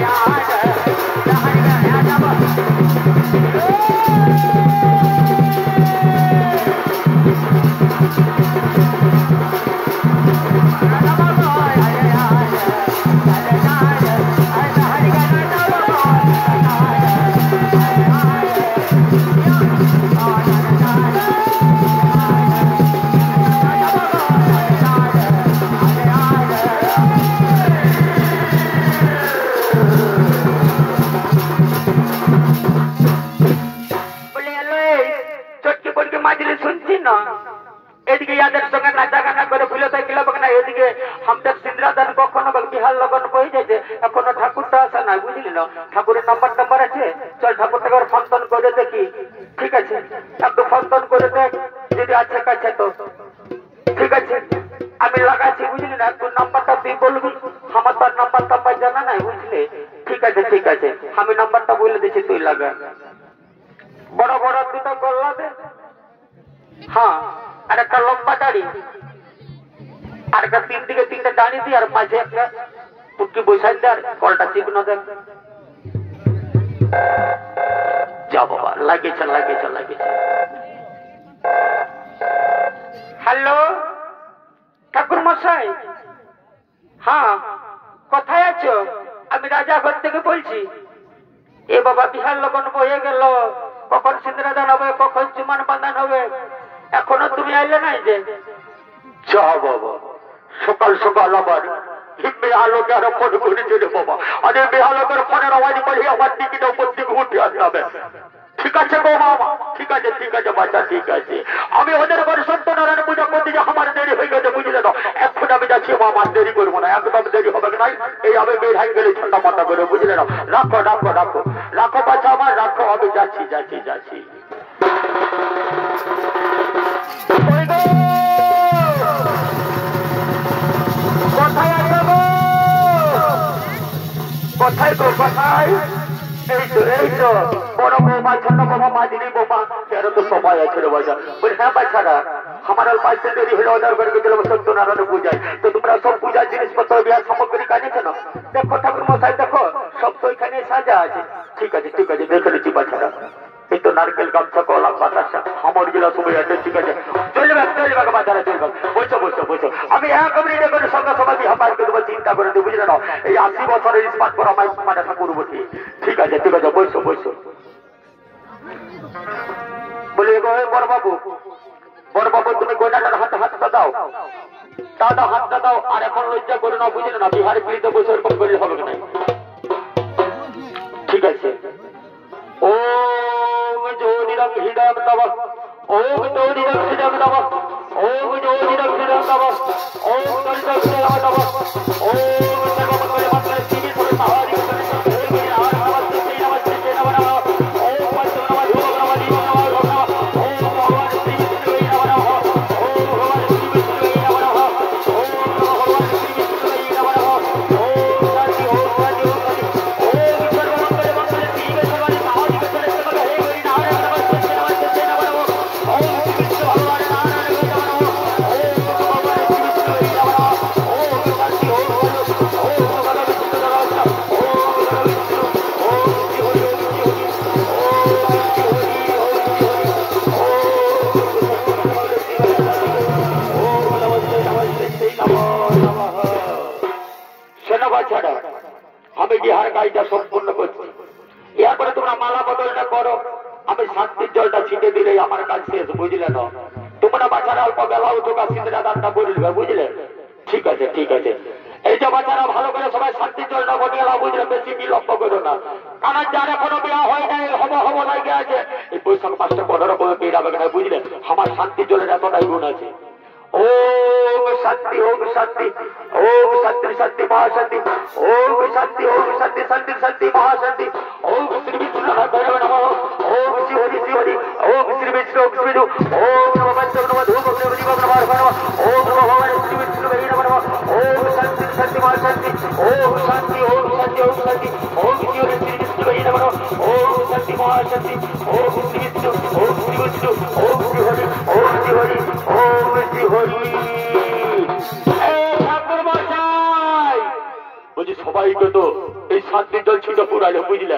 এদিকে ইয়াদের সঙ্গে নাচা গানা করে ফুলে থাকিল না, এদিকে আমাদের সিন্দ্রাদান কখনো বিহার লগন বই যাচ্ছে, এখনো ঠাকুরটা আসে না, বুঝলি না? ঠাকুরের নাম্বার আছে, চল ঠাকুরটাকে ফন্তন করে দেখি। ঠিক আছে, একটু ফন্তন করে দেখ, যদি আছে কাছে তো ঠিক আছে, আমি লাগাচ্ছি, বুঝলি না? একটু নাম্বারটা তুই বলবি, আমার তো নাম্বারটা পাই জানা নাই, বুঝলি? ঠিক আছে ঠিক আছে, আমি নাম্বারটা বলে দিচ্ছি, তুই লাগা। বড় বড় দুটো গল্লা দে, হ্যাঁ, আর একটা লম্বা দাড়ি, আর একটা তিন দিকে তিনটা দাঁড়িয়ে দিই, আর মাঝে একটা পুটকি বৈশাখ দে, আর কলটা চিকনো দেন। যা বাবা, লাগিয়েছে লাগিয়েছে লাগিয়েছে। হ্যালো ঠাকুর মশাই, হ্যাঁ কোথায় আছো? আমি রাজাঘর থেকে বলছি। এ বাবা, বিহার লগন বয়ে গেল, কখন সিন্দুরদান হবে, কখন চুমান বাঁধান হবে, এখনো তুমি আইলে নাই যে? যা বাবা, সকাল সকাল আবার বেহালোকে আরো ফোন করেছে রে বাবা, আরে বেহালোকের ফোনের আওয়াজ পাই আমার টিকিটা উপর দিকে উঠে আসতে হবে। ঠিক আছে গো বাবা, ঠিক আছে বাচ্চা, ঠিক আছে। আমি ওদের ঘরে সত্যনারায়ণ পূজা করতে যে আমার দেরি হয়ে গেছে, বুঝলে না? এখন আমি যাচ্ছি বাবা, দেরি করবো না, একদম দেরি হবে নাই। এই আমি বের হয়ে গেলে ঠান্ডা মাথা করে, বুঝলে না? রাখো রাখো রাখো রাখো বাচ্চা আমার, রাখো, আমি যাচ্ছি যাচ্ছি যাচ্ছি। কোথায় আছে গো? কোথায় গো কোথায়? এই তো বড় বৌমা, ছোট বৌমা, মাঝিনি বৌমা, তেরো তো সময় আছে রে বাজা। বলি হ্যাঁ বাচ্চারা, আমার আর পাঁচটা দেরি হলো, ওদের ঘরে গেছিলাম সত্যনারায়ণ পূজায়, তো তোমরা সব পূজার জিনিসপত্র বিয়ার সামগ্রী কানিয়েছো না? দেখো ঠাকুর মশাই, দেখো সব তো এখানে সাজা আছে। ঠিক আছে ঠিক আছে, দেখে নিচ্ছি বাচ্চারা। এই তো নারকেল গামছা, কলা, বাতাসা, আমার গেলা সবাই আছে। ঠিক আছে, চলবে বাচ্চারা, চলবে। বসো বসো বসো, আমি এক মিনিটে করে সঙ্গে সঙ্গে বিহা পাই করে দেবো, চিন্তা করে দেবো, বুঝলে না? এই 80 বছরের স্মার্ট করে আমার মানে ঠাকুর বসি। ঠিক আছে ঠিক আছে, বসো বসো। বলি বড় বাবু, তুমি গোটাটার হাতটা দাও, দাদা হাতটা দাও, আর এখন লজ্জা করে না, বুঝলে না? বিহারে পিড়িতে বসে এরকম করে হবে না। ঠিক আছে, ওম জ্যোতিরং হৃদয়ং তব, ওম জ্যোতিরং হৃদয়ং তব, ওম জ্যোতিরং হৃদয়ং তব, ওম জ্যোতিরং হৃদয়ং তব, ওম সর্বমঙ্গল মঙ্গল শিবে সর্ব সাহারি করে হে হে আর নমস্তে নমস্তে নমঃ, ওম পঞ্চ নমঃ ধূপ নমঃ দীপ নমঃ লোক নমঃ, ওম ভগবান শ্রী বিষ্ণুয়ে নমঃ, ওম ভগবান শ্রী বিষ্ণুয়ে নমঃ, ওম ভগবান শ্রী বিষ্ণুয়ে নমঃ, ওম শান্তি ওম শান্তি ওম শান্তি, ওম সর্বমঙ্গল মঙ্গল শিবে সর্ব সাহারি করে হে হে নারায়ণ নমস্তে নমস্তে নমঃ, ওম কৃষ্ণ ভগবান নারায়ণ নমঃ, ওম ভগবান শ্রী বিষ্ণুয়ে নমঃ, ওম শান্তি ওম আমি বিহার কাজটা সম্পূর্ণ করছি। এরপরে তোমরা মালা বদলটা করো, আমি শান্তির জলটা ছিটে দিলেই আমার কাজ শেষ, বুঝলে না? তোমরা বাচ্চারা অল্প বেলা উঠুক, সিন্দুরা দানটা বলবে, বুঝলে? ঠিক আছে ঠিক আছে। এই যে বাচ্চারা ভালো করে সবাই শান্তির জলটা ঘটিয়ে লাভ বুঝলে, বেশি বিলম্ব করো না। কারণ যার এখনো বিয়া হয় নাই, হব লাগে আছে, এই বৈশাখ মাসটা 15 করে পেয়ে যাবে না বুঝলে। আমার শান্তির জলের এতটাই গুণ আছে। ओम शांति शांति शांति महाशांति ओम शांति शांति शांति महाशांति ओम श्री विष्णु नमः ओम शिव हरि ओम श्री विष्णु ओम नमः पंचम नमः धूप नमः ओम नमः भगवान श्री विष्णु नमः ओम शांति शांति महाशांति ओम शांति ओम शांति ओम शिव हरि श्री विष्णु नमः ओम शांति महाशांति ओम श्री विष्णु ओम श्री विष्णु ओम शिव हरि ओम शिव हरि ओम श्री हरि। বলছি সবাইকে তো এই শান্তির জল ছিটে পুরালে বুঝলে,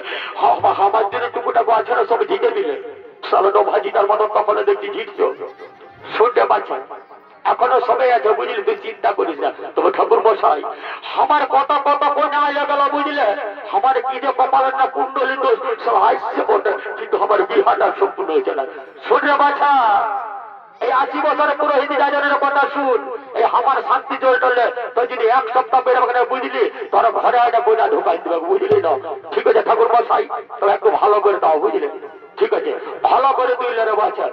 আমার জন্য টুকুটা আছে না সব ঝিঁকে দিলে, সালানো ভাজিটার মতো তখন দেখছি ঝিঁকছ শুনতে পাচ্ছি। এখনো সবাই আছে বুঝলি, তুই চিন্তা করিস না। তবে ঠাকুর মশাই আমার কত কোনা হয়ে গেল বুঝলে, আমার কি যে কপালের না কুণ্ডলিত সব হাসছে বটে, কিন্তু আমার বিহারটা সম্পূর্ণ হয়েছে না। শুনে বাছা এই 80 বছরের পুরোহিত যাজনের কথা শুন, এই আমার শান্তি জল টলে তো যদি 1 সপ্তাহ বেরোবে বুঝলি, তোর ঘরে একটা বইটা ঢুকাই দিবে বুঝলি না। ঠিক আছে ঠাকুর মশাই, তবে একটু ভালো করে দাও বুঝলি, ঠিক আছে ভালো করে তুইলে রে বাচ্চা।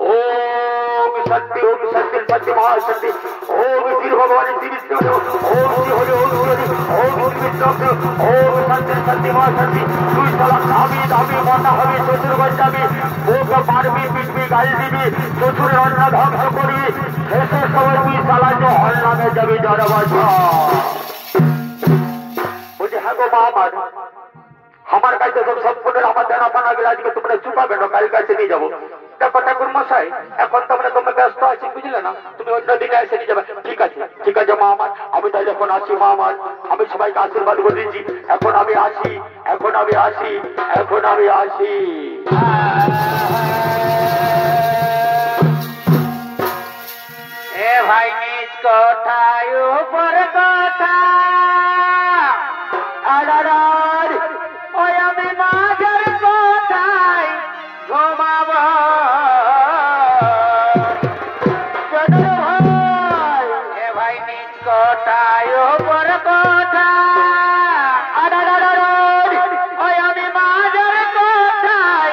ओम शांति शांति महाशांति ओम श्री भगवान श्री विष्णु ओम श्री हरि ओम श्री विष्णु ओम शांति शांति महाशांति তুই সালা দাবি দাবি মাথা হবে শ্বশুর বাচ্চাবি ওকে মারবি পিটবি গাল দিবি শ্বশুরের অন্ন ধ্বংস করবি শেষে সময় তুই সালা যে হল নামে যাবি যারা বাচ্চা। বলছি হ্যাঁ গো মা আমার কাছে সব সম্পূর্ণ আমার জানা পানা গেলে আজকে তোমরা চুপাবে না, কাল কাছে নিয়ে যাবো। দেখো ঠাকুর মশাই এখন তোমরা ব্যস্ত আছি বুঝলে না, তুমি অন্য দিনে এসে নিয়ে যাবে। ঠিক আছে মা আমার, আমি তাই এখন আসি মা আমার, আমি সবাইকে আশীর্বাদ করে দিচ্ছি। এখন আমি আসি এ ভাই নিজ কোথায় উপর কথা ওই আমি মাঝের কোথায় ঘুমাব ভাই নিজ কোথায় উপর কথা ওই আমি মাঝের কোথায়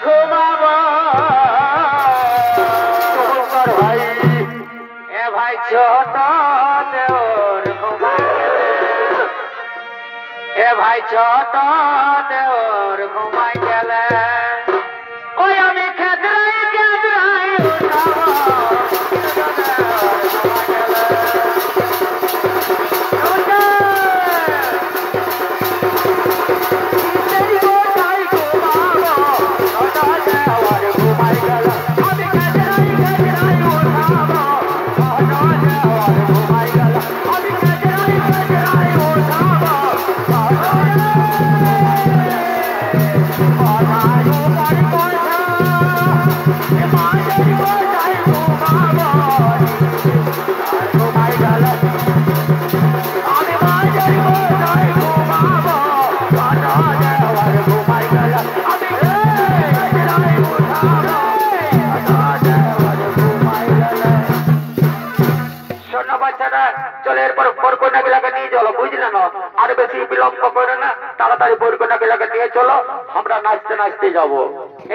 ঘুমাব ভাই এ ভাই ছোট দেওর এ ভাই ছোট দেওর ঘুমাই গেলে ওই আমি খেদরাই চলে এরপর বরকন্যা গেলাকে নিয়ে চলো বুঝলে না, আর বেশি বিলম্ব করে না, তাড়াতাড়ি বরকন্যা গেলাকে নিয়ে চলো, আমরা নাচতে নাচতে যাবো।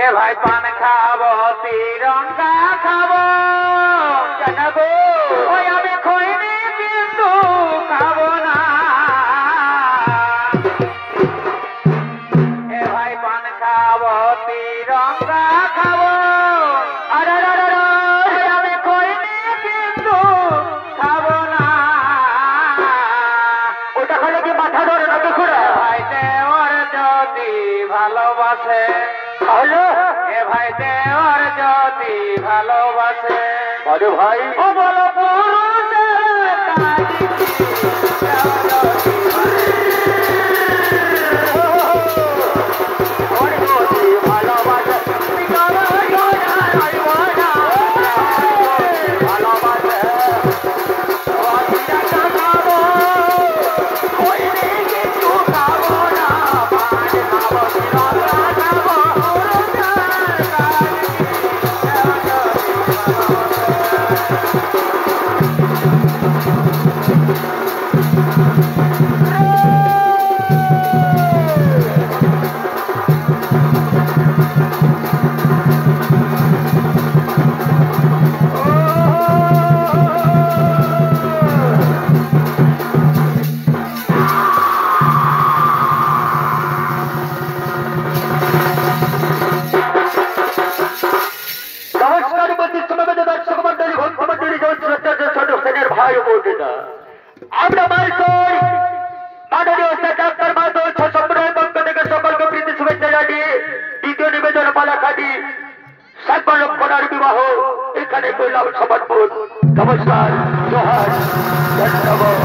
এ ভাই পান খাবো তিরঙ্গা খাবো জানাবো ওই আমি খইনি কিন্তু খাবো না। এ ভাই পান খাবো তিরঙ্গা খাবো আমি খইনি কিন্তু খাবো না। ওটা খালে কি মাথা ধরে না দেখুরা ভাই দেওয়ার যদি ভালোবাসে তাহলে এ ভাই দেওয়ার যদি ভালোবাসে আরে ভাই ও বলো পুরুষের Thank you. নমস্কার বলছি সমবেত দর্শক মন্ডলী ভক্ত মন্ডলী ছোট শ্রেণীর ভাই ও বোনেরা, আমরা মালচর মাননীয় ডাক্তার মাধব সম্প্রদায়ের পক্ষ থেকে সকলকে প্রীতি শুভেচ্ছা জানিয়ে দ্বিতীয় নিবেদন পালাকাটি সাতবল্লভনার বিবাহ এখানে করলাম সমর্পণ। নমস্কার, জোহার, ধন্যবাদ।